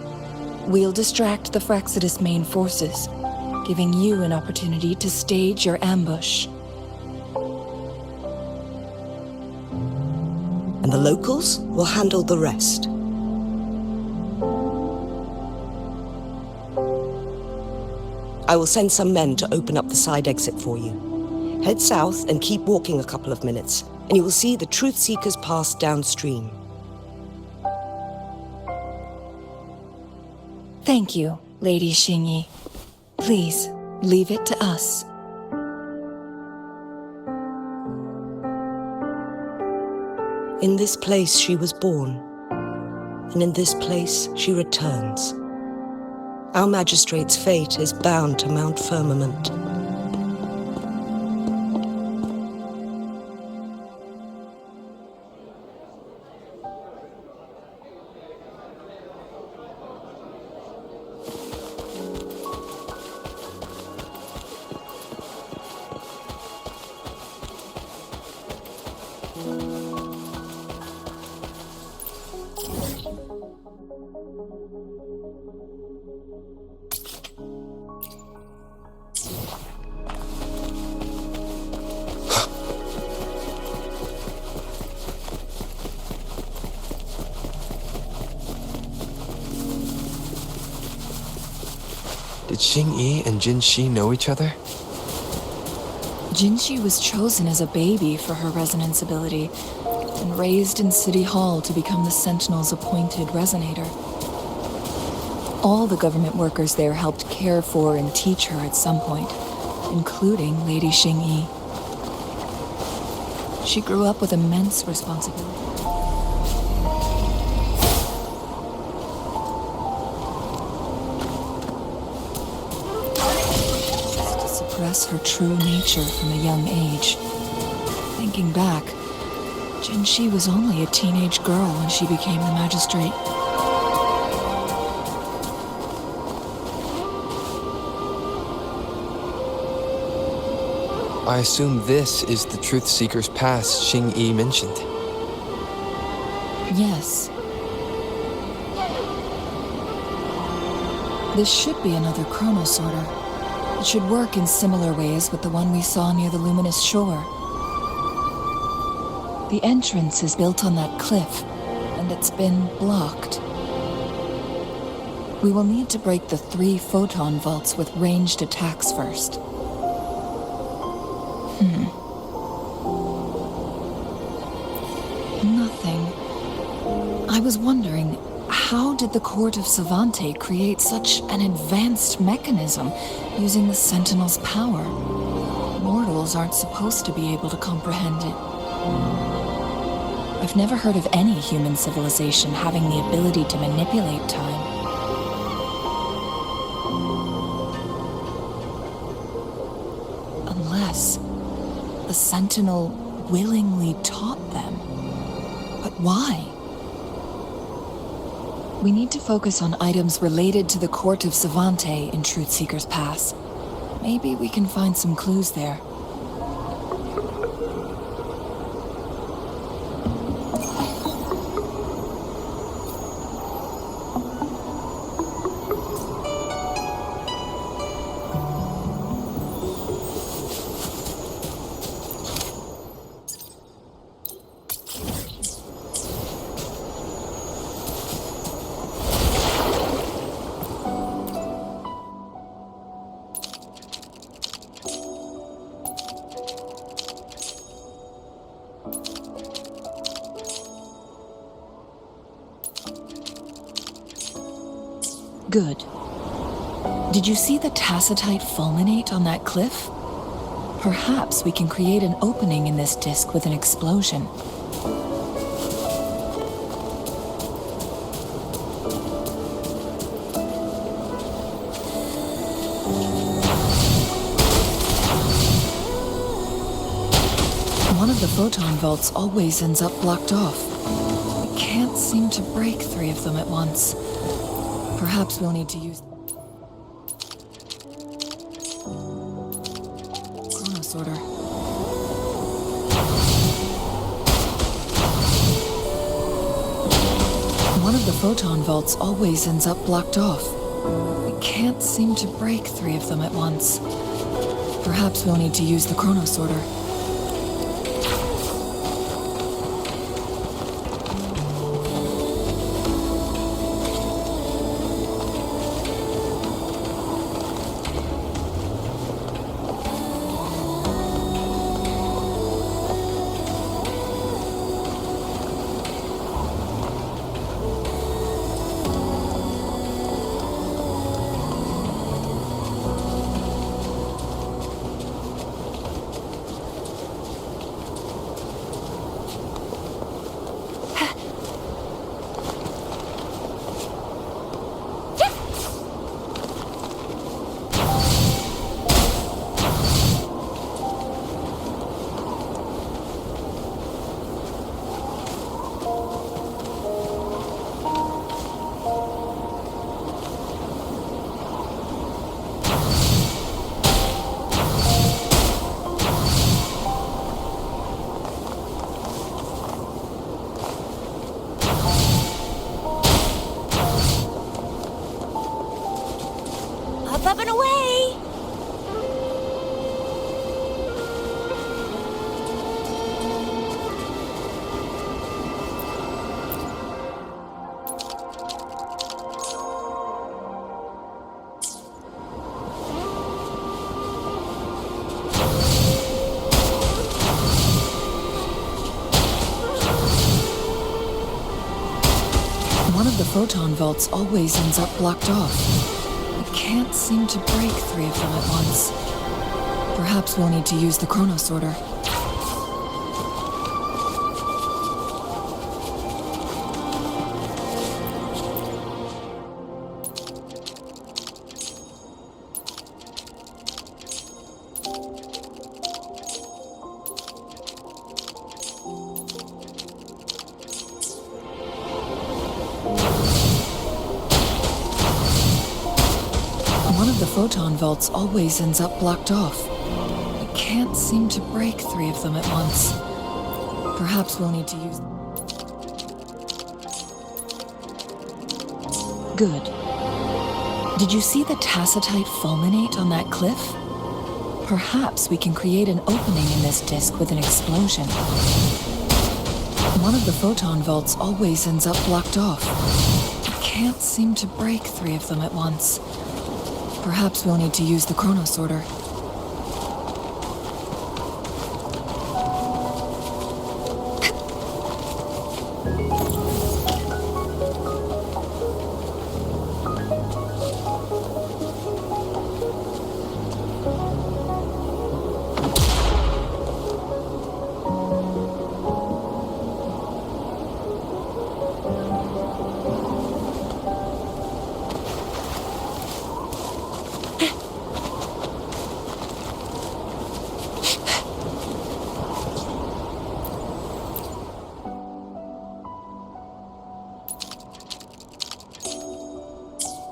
We'll distract the Fraxidus' main forces, giving you an opportunity to stage your ambush. And the locals will handle the rest. I will send some men to open up the side exit for you. Head south and keep walking a couple of minutes, and you will see the Truth Seeker's Pass downstream. Thank you, Lady Xingyi. Please, leave it to us. In this place she was born, and in this place she returns. Our magistrate's fate is bound to Mount Firmament. Did Xingyi and Jinxi know each other? Jinxi was chosen as a baby for her resonance ability and raised in City Hall to become the Sentinel's appointed resonator. All the government workers there helped care for and teach her at some point, including Lady Xingyi. She grew up with immense responsibility. To suppress her true nature from a young age. Thinking back, Jinxi was only a teenage girl when she became the magistrate. I assume this is the Truth Seeker's Pass Xingyi mentioned. Yes. This should be another chronosorter. It should work in similar ways with the one we saw near the luminous shore. The entrance is built on that cliff, and it's been blocked. We will need to break the 3 photon vaults with ranged attacks first. Nothing. I was wondering, how did the Court of Savante create such an advanced mechanism using the Sentinel's power? Mortals aren't supposed to be able to comprehend it. I've never heard of any human civilization having the ability to manipulate time. Unless the Sentinel willingly taught them. But why? We need to focus on items related to the Court of Savante in Truth Seeker's Pass. Maybe we can find some clues there. Good. Did you see the tacitite fulminate on that cliff? Perhaps we can create an opening in this disk with an explosion. One of the photon vaults always ends up blocked off. We can't seem to break 3 of them at once. Perhaps we'll need to use chronosorter. One of the photon vaults always ends up blocked off. We can't seem to break 3 of them at once. Perhaps we'll need to use the chronosorter. Up and away! of the photon vaults always ends up blocked off. It can't seem to break 3 of them at once. Perhaps we'll need to use the chrono sorter. One of the photon vaults always ends up blocked off. It can't seem to break 3 of them at once. Perhaps we'll need to use... Good. Did you see the tacitite fulminate on that cliff? Perhaps we can create an opening in this disk with an explosion. One of the photon vaults always ends up blocked off. It can't seem to break 3 of them at once. Perhaps we'll need to use the chrono sorter.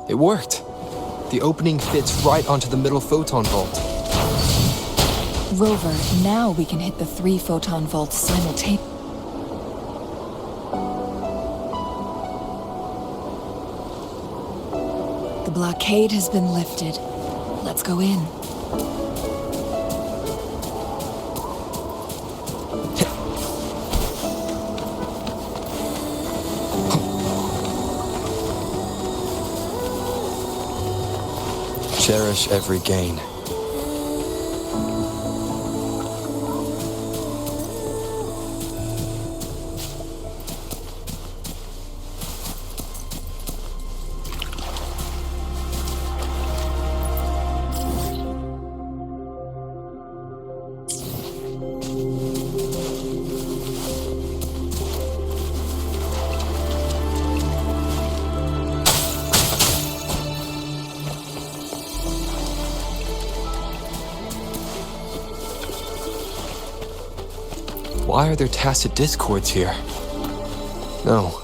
It worked. The opening fits right onto the middle photon vault. Rover, now we can hit the 3 photon vaults simultaneously. The blockade has been lifted. Let's go in. Cherish every gain. Why are there tacit discords here? No.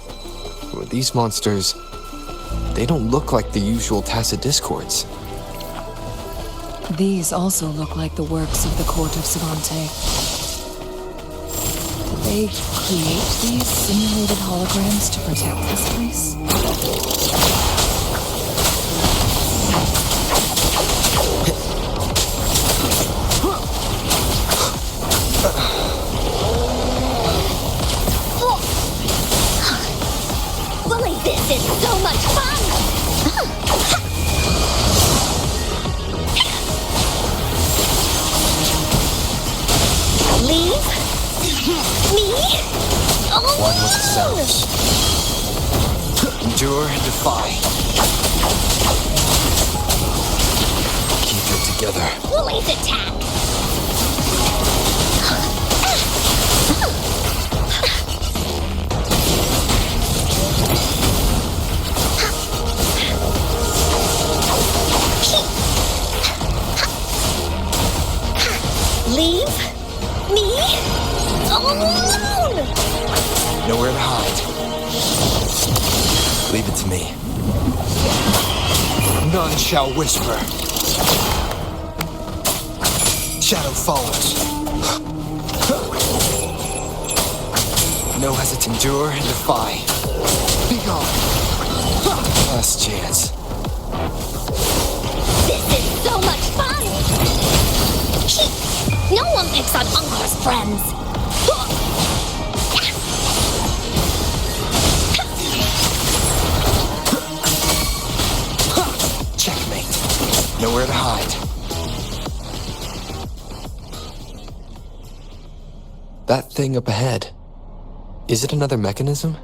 These monsters... they don't look like the usual tacit discords. These also look like the works of the court of Savante. Did they create these simulated holograms to protect this place? This is so much fun! Leave me alone! One with the sounds. Endure and defy. Keep it together. Woolly's attack! Leave me alone! Nowhere to hide. Leave it to me. None shall whisper. Shadow follows. No hesitant, endure and defy. Be gone. Last chance. This is so much fun! No one picks on Uncle's friends! Checkmate. Nowhere to hide. That thing up ahead. Is it another mechanism?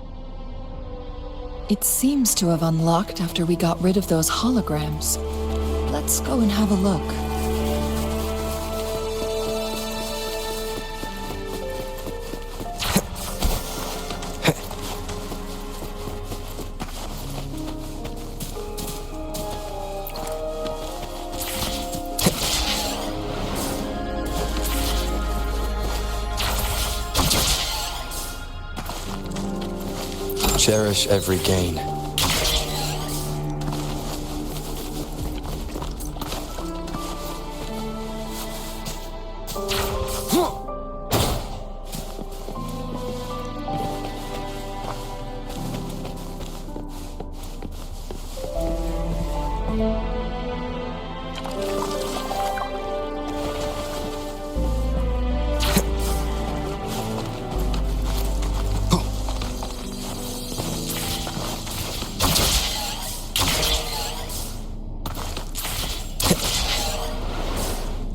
It seems to have unlocked after we got rid of those holograms. Let's go and have a look. Cherish every gain.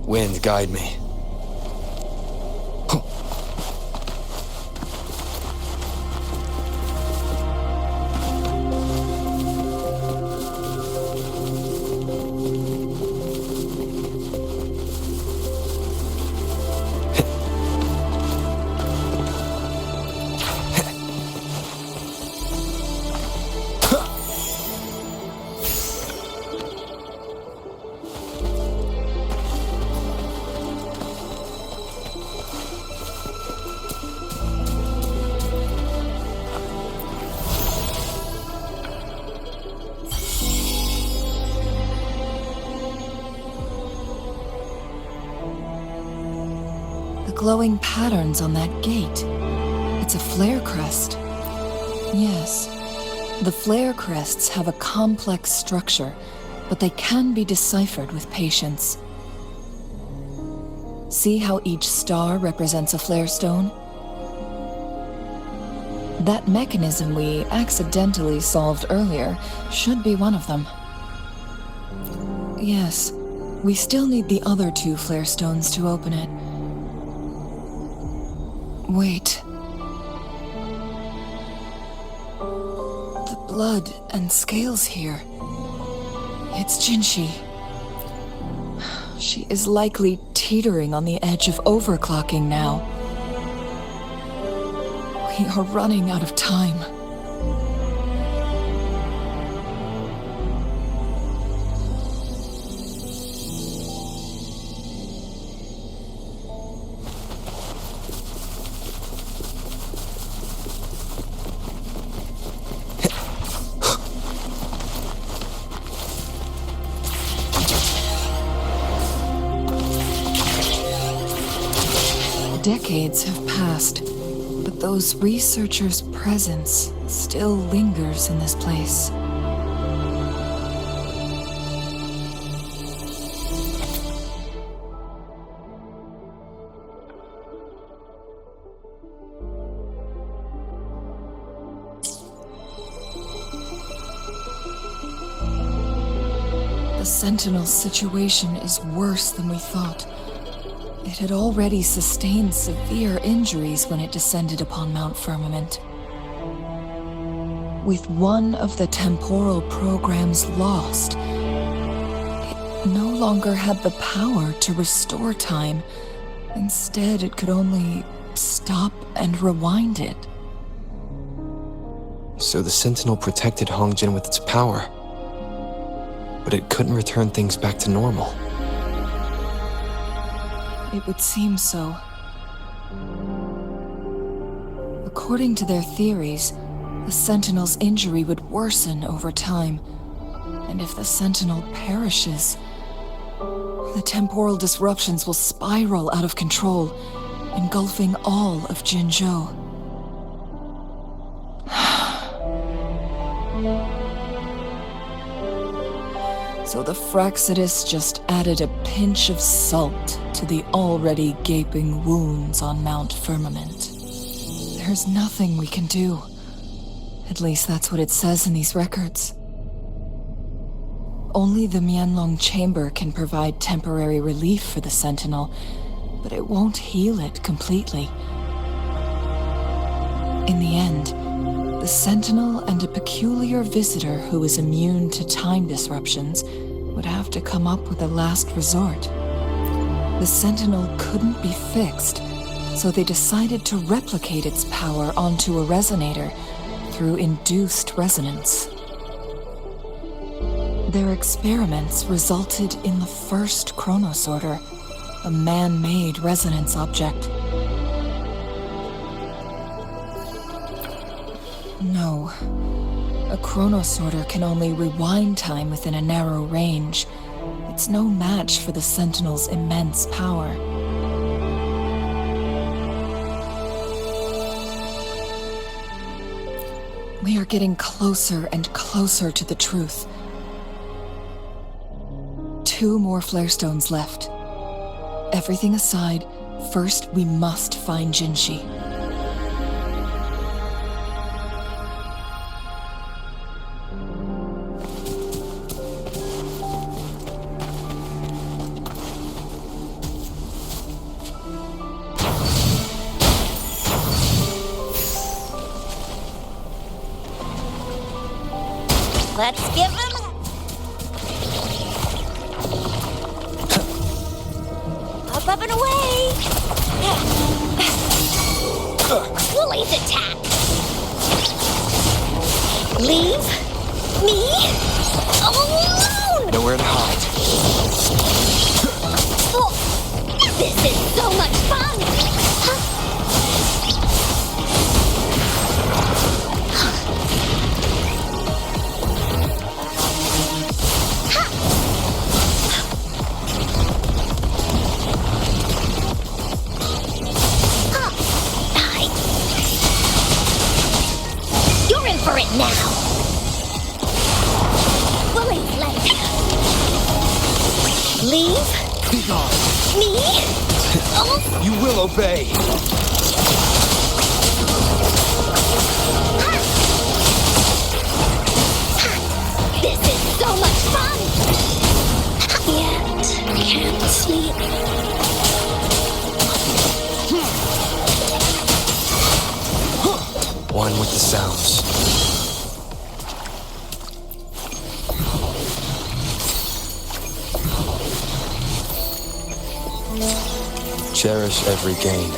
Wind, guide me. Glowing patterns on that gate. It's a flare crest. Yes. The flare crests have a complex structure, but they can be deciphered with patience. See how each star represents a flare stone? That mechanism we accidentally solved earlier should be one of them. Yes, we still need the other 2 flare stones to open it. Wait. The blood and scales here. It's Jinzhou. She is likely teetering on the edge of overclocking now. We are running out of time. Decades have passed, but those researchers' presence still lingers in this place. The Sentinel's situation is worse than we thought. It had already sustained severe injuries when it descended upon Mount Firmament. With one of the temporal programs lost, it no longer had the power to restore time. Instead, it could only stop and rewind it. So the Sentinel protected Hongjin with its power, but it couldn't return things back to normal. It would seem so. According to their theories, the Sentinel's injury would worsen over time, and if the Sentinel perishes, the temporal disruptions will spiral out of control, engulfing all of Jinzhou. So the Fraxidus just added a pinch of salt to the already gaping wounds on Mount Firmament. There's nothing we can do. At least that's what it says in these records. Only the Mianlong Chamber can provide temporary relief for the Sentinel, but it won't heal it completely. In the end, The Sentinel and a peculiar visitor who is immune to time disruptions would have to come up with a last resort. The Sentinel couldn't be fixed, so they decided to replicate its power onto a resonator through induced resonance. Their experiments resulted in the first chronosorter, a man-made resonance object. No. A chronosorter can only rewind time within a narrow range. It's no match for the Sentinel's immense power. We are getting closer and closer to the truth. 2 more flare stones left. Everything aside, first we must find Jinshi. Let's give him... Up and away! Woolly's attack! Leave me alone! Nowhere to hide. Oh, this is so much fun! For it now. Woolly's left. Leave Be gone. me. Oh. You will obey. This is so much fun. Yet can't sleep. One with the sounds. Cherish every gain.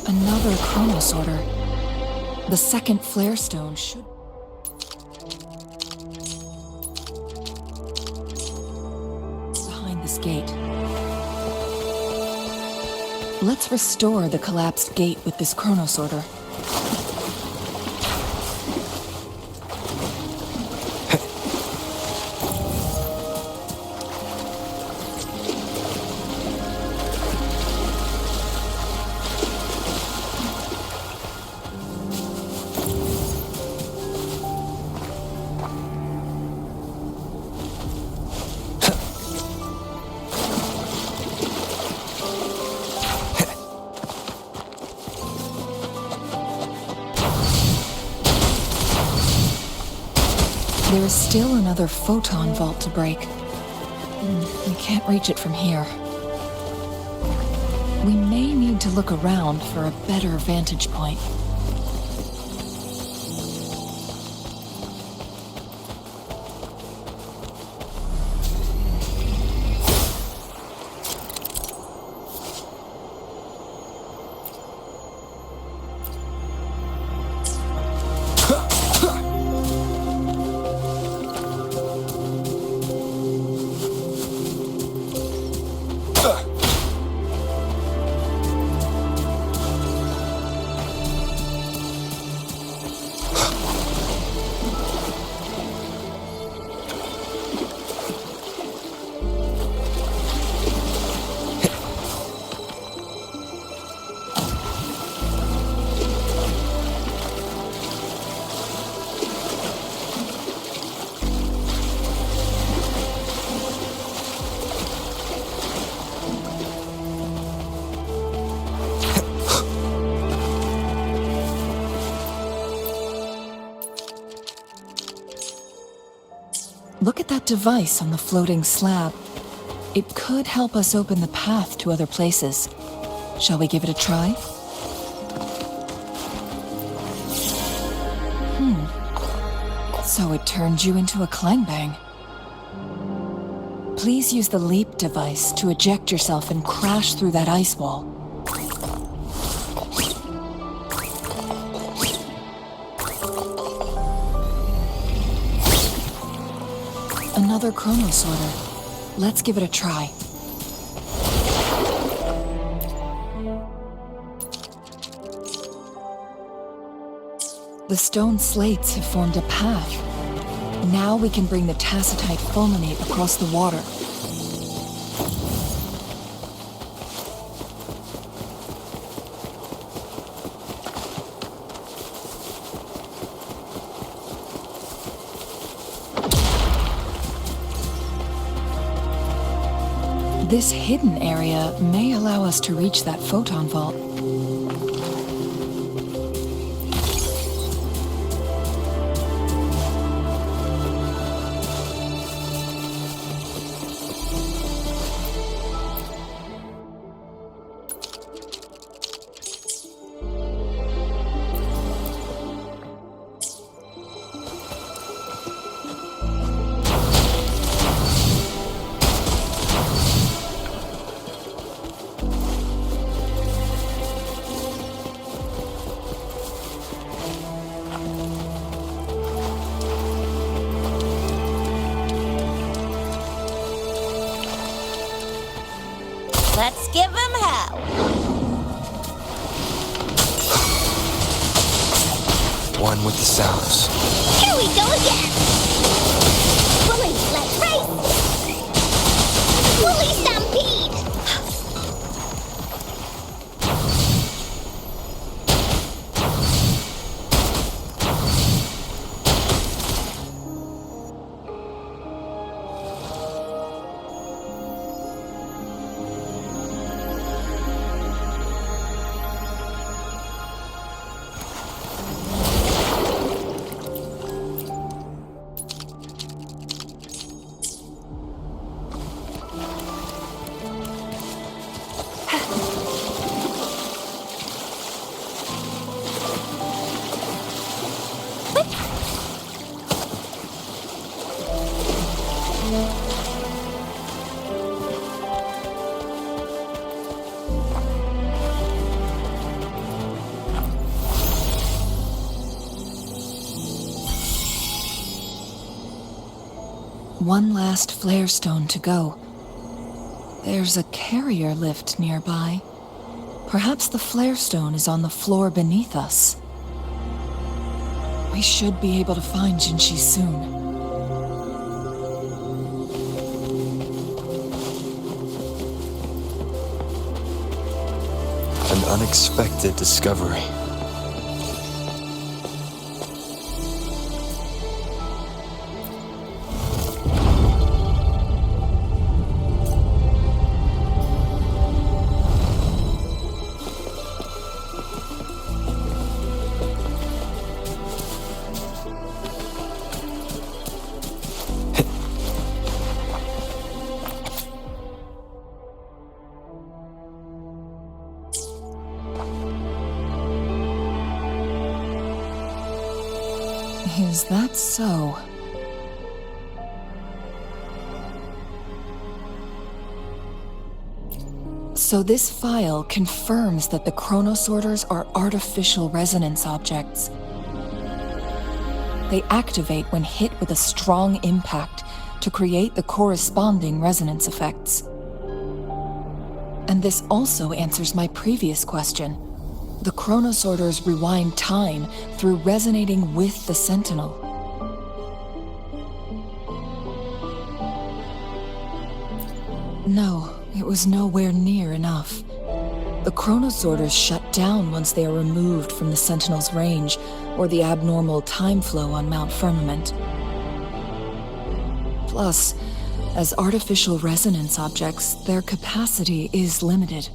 Another chronosorter. The second flare stone should... behind this gate. Let's restore the collapsed gate with this chronosorter. There is still another photon vault to break. We can't reach it from here. We may need to look around for a better vantage point. Look at that device on the floating slab. It could help us open the path to other places. Shall we give it a try? So it turned you into a clangbang. Please use the leap device to eject yourself and crash through that ice wall. Another chronosorter. Let's give it a try. The stone slates have formed a path. Now we can bring the tacitite fulminate across the water. This hidden area may allow us to reach that photon vault. Let's give him hell. One with the sounds. Here we go again. Woolly, let's race. Woolly stampede. One last flare stone to go. There's a carrier lift nearby. Perhaps the flare stone is on the floor beneath us. We should be able to find Jinzhou soon. An unexpected discovery. Is that so? So this file confirms that the chronosorters are artificial resonance objects. They activate when hit with a strong impact to create the corresponding resonance effects. And this also answers my previous question. The chronosorters rewind time through resonating with the Sentinel. No, it was nowhere near enough. The chronosorters shut down once they are removed from the Sentinel's range, or the abnormal time flow on Mount Firmament. Plus, as artificial resonance objects, their capacity is limited.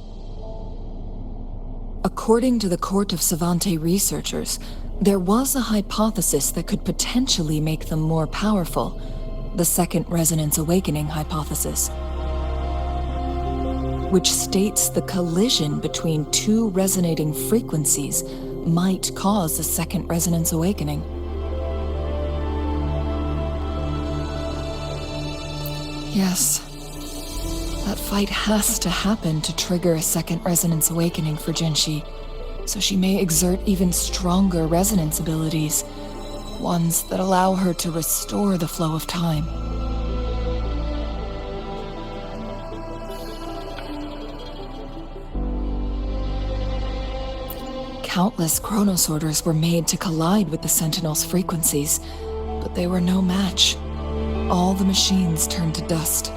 According to the Court of Savante researchers, there was a hypothesis that could potentially make them more powerful, the second resonance awakening hypothesis, which states the collision between two resonating frequencies might cause a second resonance awakening. Yes, that fight has to happen to trigger a second resonance awakening for Jinzhou, so she may exert even stronger resonance abilities, ones that allow her to restore the flow of time. Countless chronosorters were made to collide with the Sentinel's frequencies, but they were no match. All the machines turned to dust.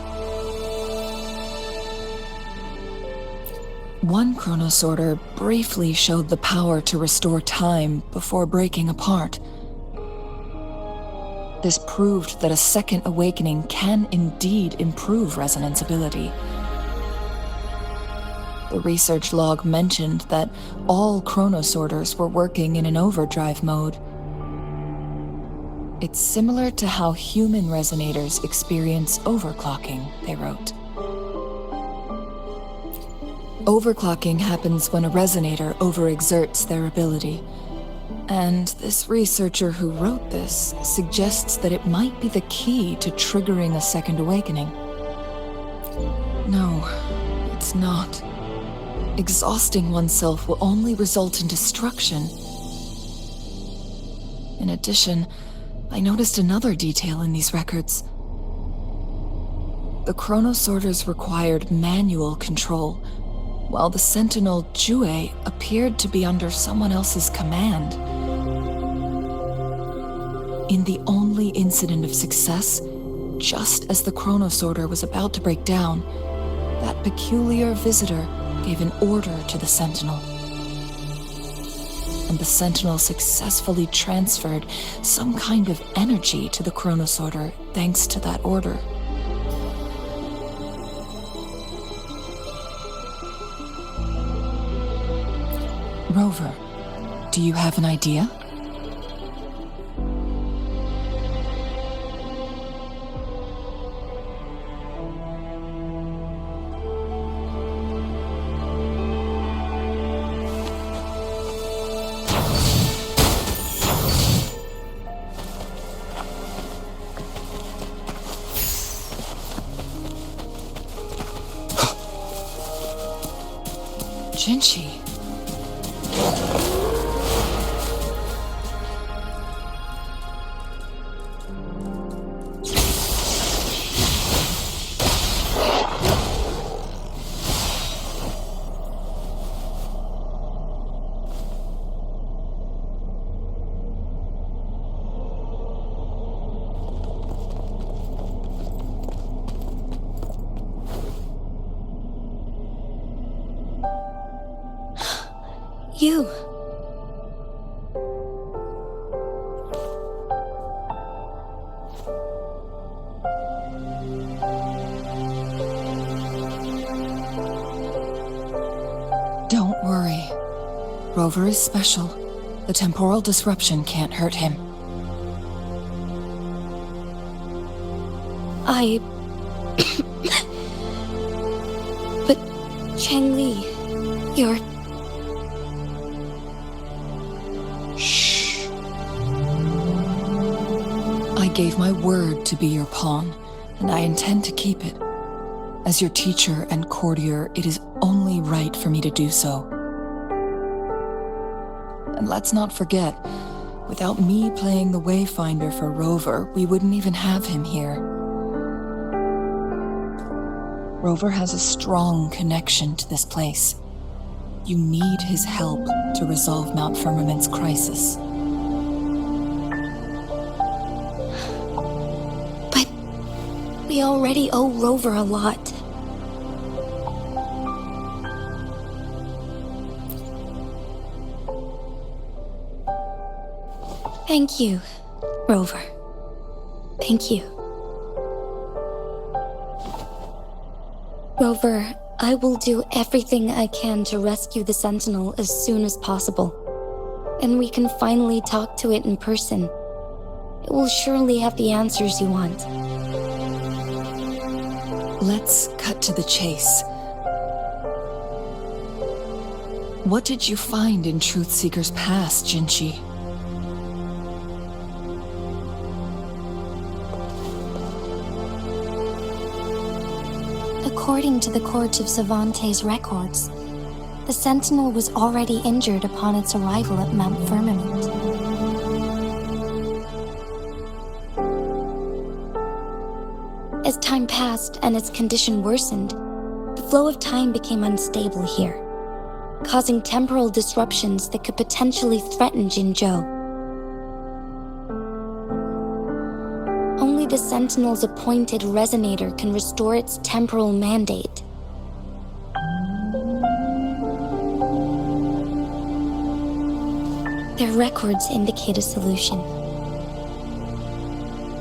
One chronosorter briefly showed the power to restore time before breaking apart. This proved that a second awakening can indeed improve resonance ability. The research log mentioned that all chronosorters were working in an overdrive mode. It's similar to how human resonators experience overclocking, they wrote. Overclocking happens when a resonator overexerts their ability, and this researcher who wrote this suggests that it might be the key to triggering a second awakening. No, it's not. Exhausting oneself will only result in destruction. In addition, I noticed another detail in these records. The chronosorters required manual control, while the Sentinel Jue appeared to be under someone else's command. In the only incident of success, just as the chronosorter was about to break down, that peculiar visitor gave an order to the Sentinel. And the Sentinel successfully transferred some kind of energy to the chronosorter thanks to that order. Rover, do you have an idea? Jinzhou. You. Don't worry. Rover is special. The temporal disruption can't hurt him. But Changli, you're... Shh. I gave my word to be your pawn, and I intend to keep it. As your teacher and courtier, it is only right for me to do so. And let's not forget, without me playing the Wayfinder for Rover, we wouldn't even have him here. Rover has a strong connection to this place. You need his help to resolve Mount Firmament's crisis. But we already owe Rover a lot. Thank you, Rover. Thank you. Rover, I will do everything I can to rescue the Sentinel as soon as possible. And we can finally talk to it in person. It will surely have the answers you want. Let's cut to the chase. What did you find in Truthseeker's past, Jinzhou? According to the Court of Savante's records, the Sentinel was already injured upon its arrival at Mount Firmament. As time passed and its condition worsened, the flow of time became unstable here, causing temporal disruptions that could potentially threaten Jinzhou. Only the Sentinel's appointed resonator can restore its temporal mandate. Their records indicate a solution.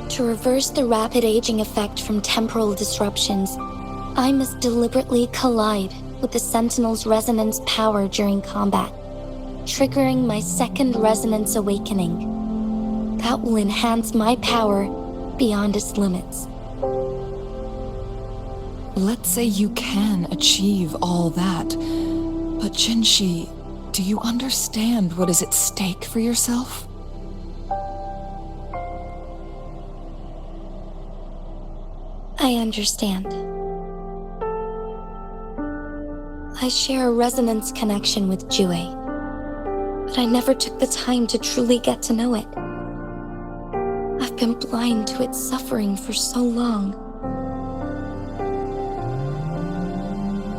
To reverse the rapid aging effect from temporal disruptions, I must deliberately collide with the Sentinel's resonance power during combat, triggering my second resonance awakening. That will enhance my power beyond its limits. Let's say you can achieve all that, but Jinzhou, do you understand what is at stake for yourself? I understand. I share a resonance connection with Jue, but I never took the time to truly get to know it. I've been blind to its suffering for so long.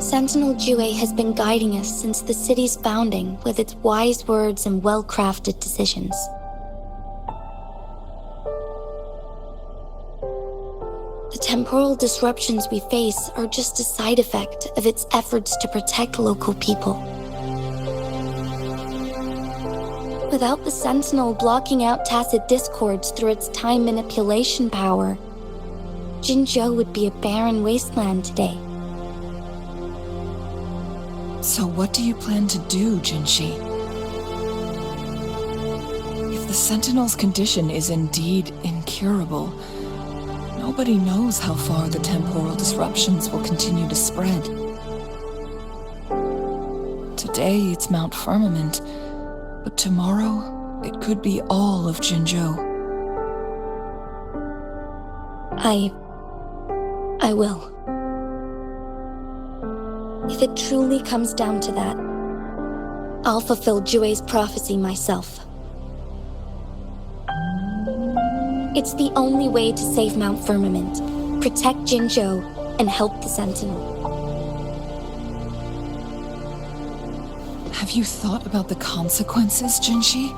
Sentinel Jue has been guiding us since the city's founding with its wise words and well-crafted decisions. The temporal disruptions we face are just a side effect of its efforts to protect local people. Without the Sentinel blocking out tacit discords through its time manipulation power, Jinzhou would be a barren wasteland today. So what do you plan to do, Jinzhou? If the Sentinel's condition is indeed incurable, nobody knows how far the temporal disruptions will continue to spread. Today it's Mount Firmament, but tomorrow it could be all of Jinzhou. I will. If it truly comes down to that, I'll fulfill Jue's prophecy myself. It's the only way to save Mount Firmament, protect Jinzhou, and help the Sentinel. Have you thought about the consequences, Jinzhou?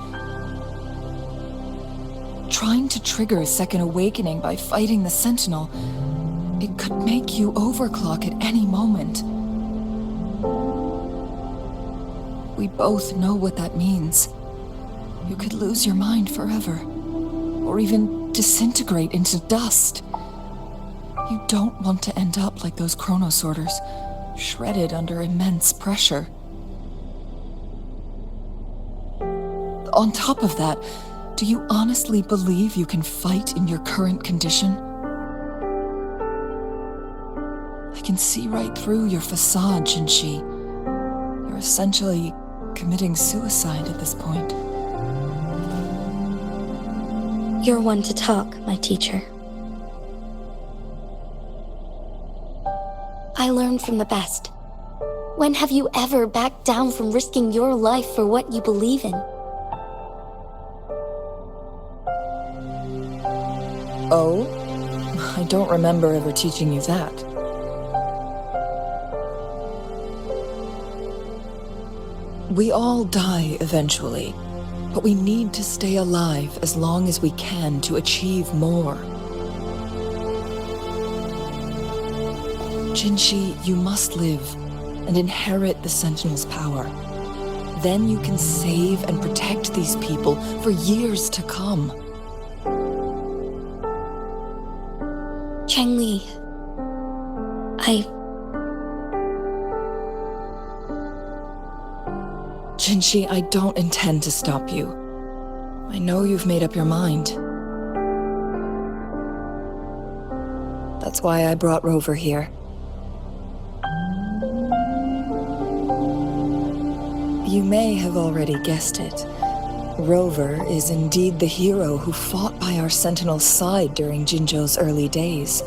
Trying to trigger a second awakening by fighting the Sentinel, it could make you overclock at any moment. We both know what that means. You could lose your mind forever, or even disintegrate into dust. You don't want to end up like those chronosorters, shredded under immense pressure. On top of that, do you honestly believe you can fight in your current condition? I can see right through your facade, Jinzhou. You're essentially committing suicide at this point. You're one to talk, my teacher. I learned from the best. When have you ever backed down from risking your life for what you believe in? Oh? I don't remember ever teaching you that. We all die eventually, but we need to stay alive as long as we can to achieve more. Jinzhou, you must live and inherit the Sentinel's power. Then you can save and protect these people for years to come. Changli, Jinzhou, I don't intend to stop you. I know you've made up your mind. That That's why I brought Rover here. You may have already guessed it. Rover is indeed the hero who fought by our Sentinel's side during Jinzhou's early days.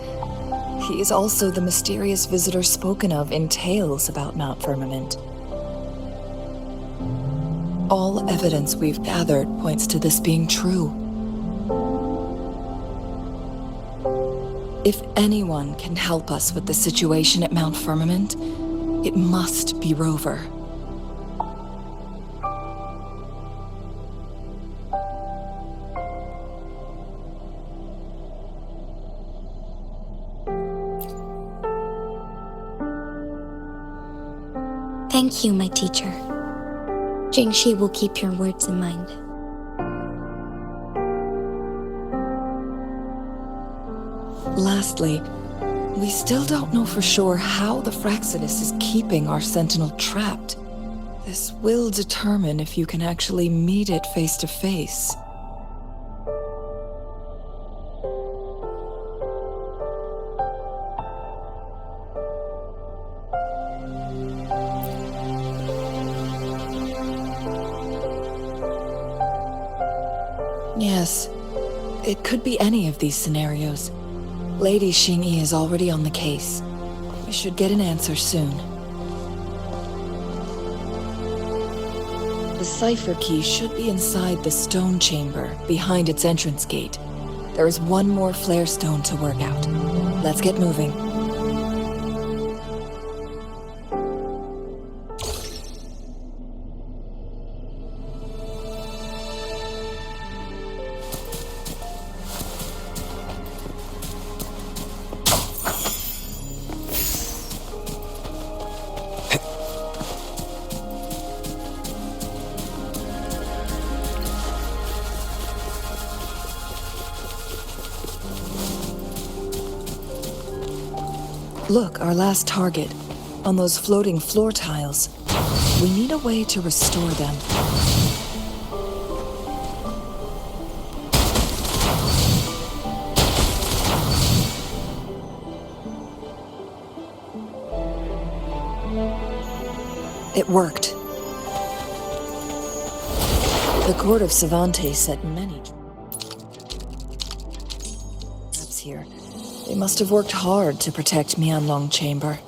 He is also the mysterious visitor spoken of in tales about Mount Firmament. All evidence we've gathered points to this being true. If anyone can help us with the situation at Mount Firmament, it must be Rover. Thank you, my teacher. Jingxi will keep your words in mind. Lastly, we still don't know for sure how the Fraxidus is keeping our Sentinel trapped. This will determine if you can actually meet it face to face. Yes, it could be any of these scenarios. Lady Xingyi is already on the case. We should get an answer soon. The cipher key should be inside the stone chamber, behind its entrance gate. There is one more flare stone to work out. Let's get moving. Look, our last target. On those floating floor tiles. We need a way to restore them. It worked. The court of Savante set many traps here. They must have worked hard to protect Mianlong Chamber.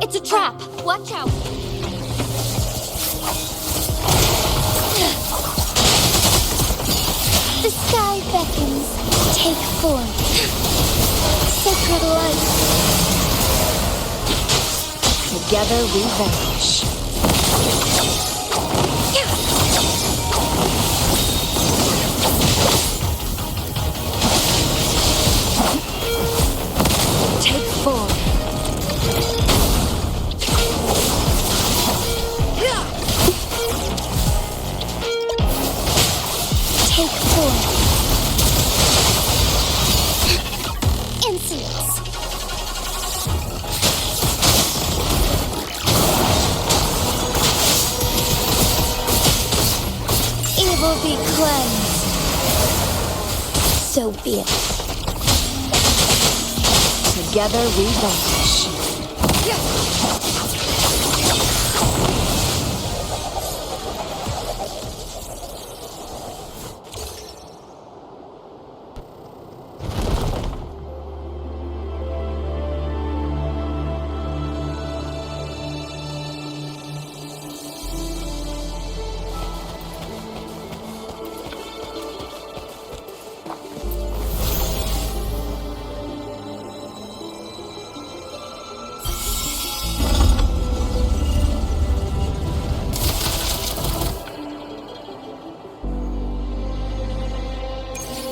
It's a trap! Watch out! The sky beckons. Take form. Sacred light. Together we vanish. Take form. Take form. Insolence. Evil be cleansed. So be it. Together we vanish.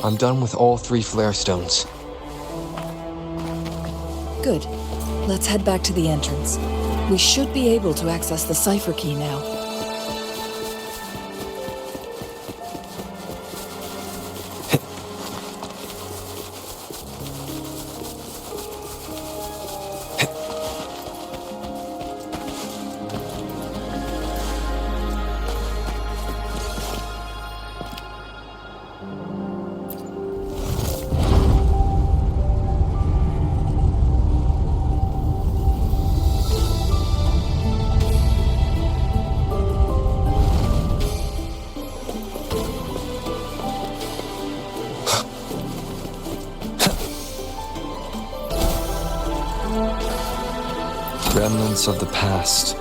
I'm done with all 3 flare stones. Good. Let's head back to the entrance. We should be able to access the cipher key now. remnants of the past.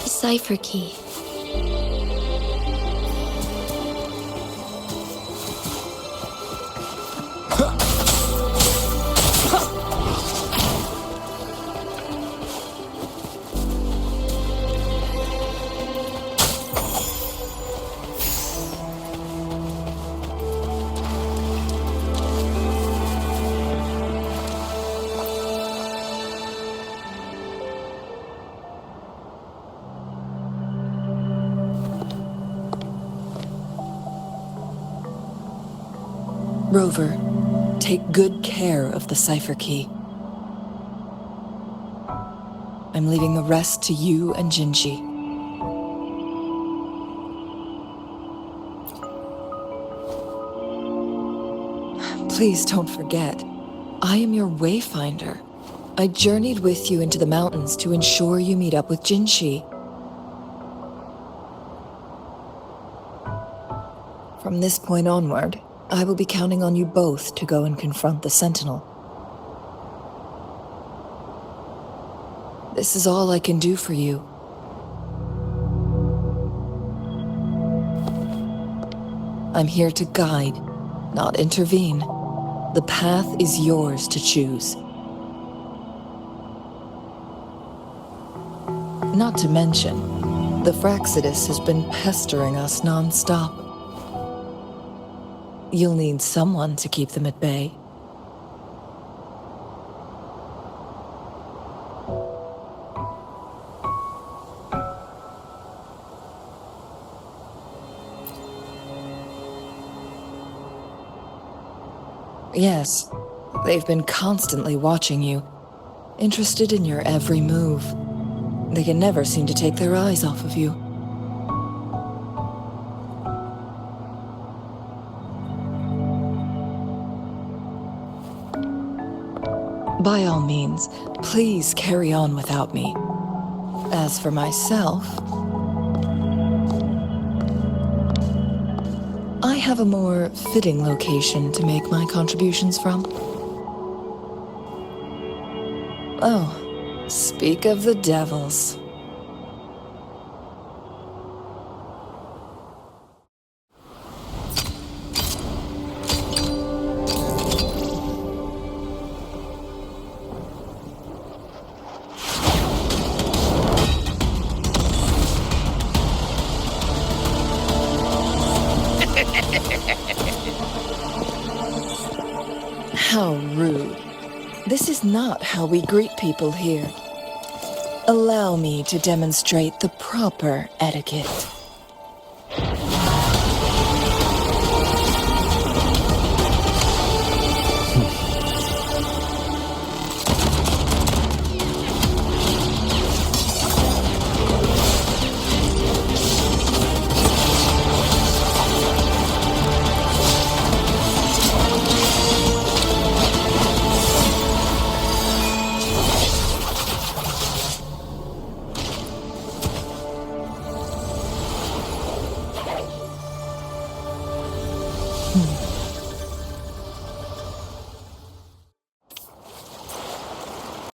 Cipher key. Rover, take good care of the cipher key. I'm leaving the rest to you and Jinji. Please don't forget, I am your wayfinder. I journeyed with you into the mountains to ensure you meet up with Jinshi. From this point onward, I will be counting on you both to go and confront the Sentinel. This is all I can do for you. I'm here to guide, not intervene. The path is yours to choose. Not to mention, the Fraxidus has been pestering us non-stop. You'll need someone to keep them at bay. Yes, they've been constantly watching you, interested in your every move. They can never seem to take their eyes off of you. By all means, please carry on without me. As for myself, I have a more fitting location to make my contributions from. Oh, speak of the devils. How rude. This is not how we greet people here. Allow me to demonstrate the proper etiquette.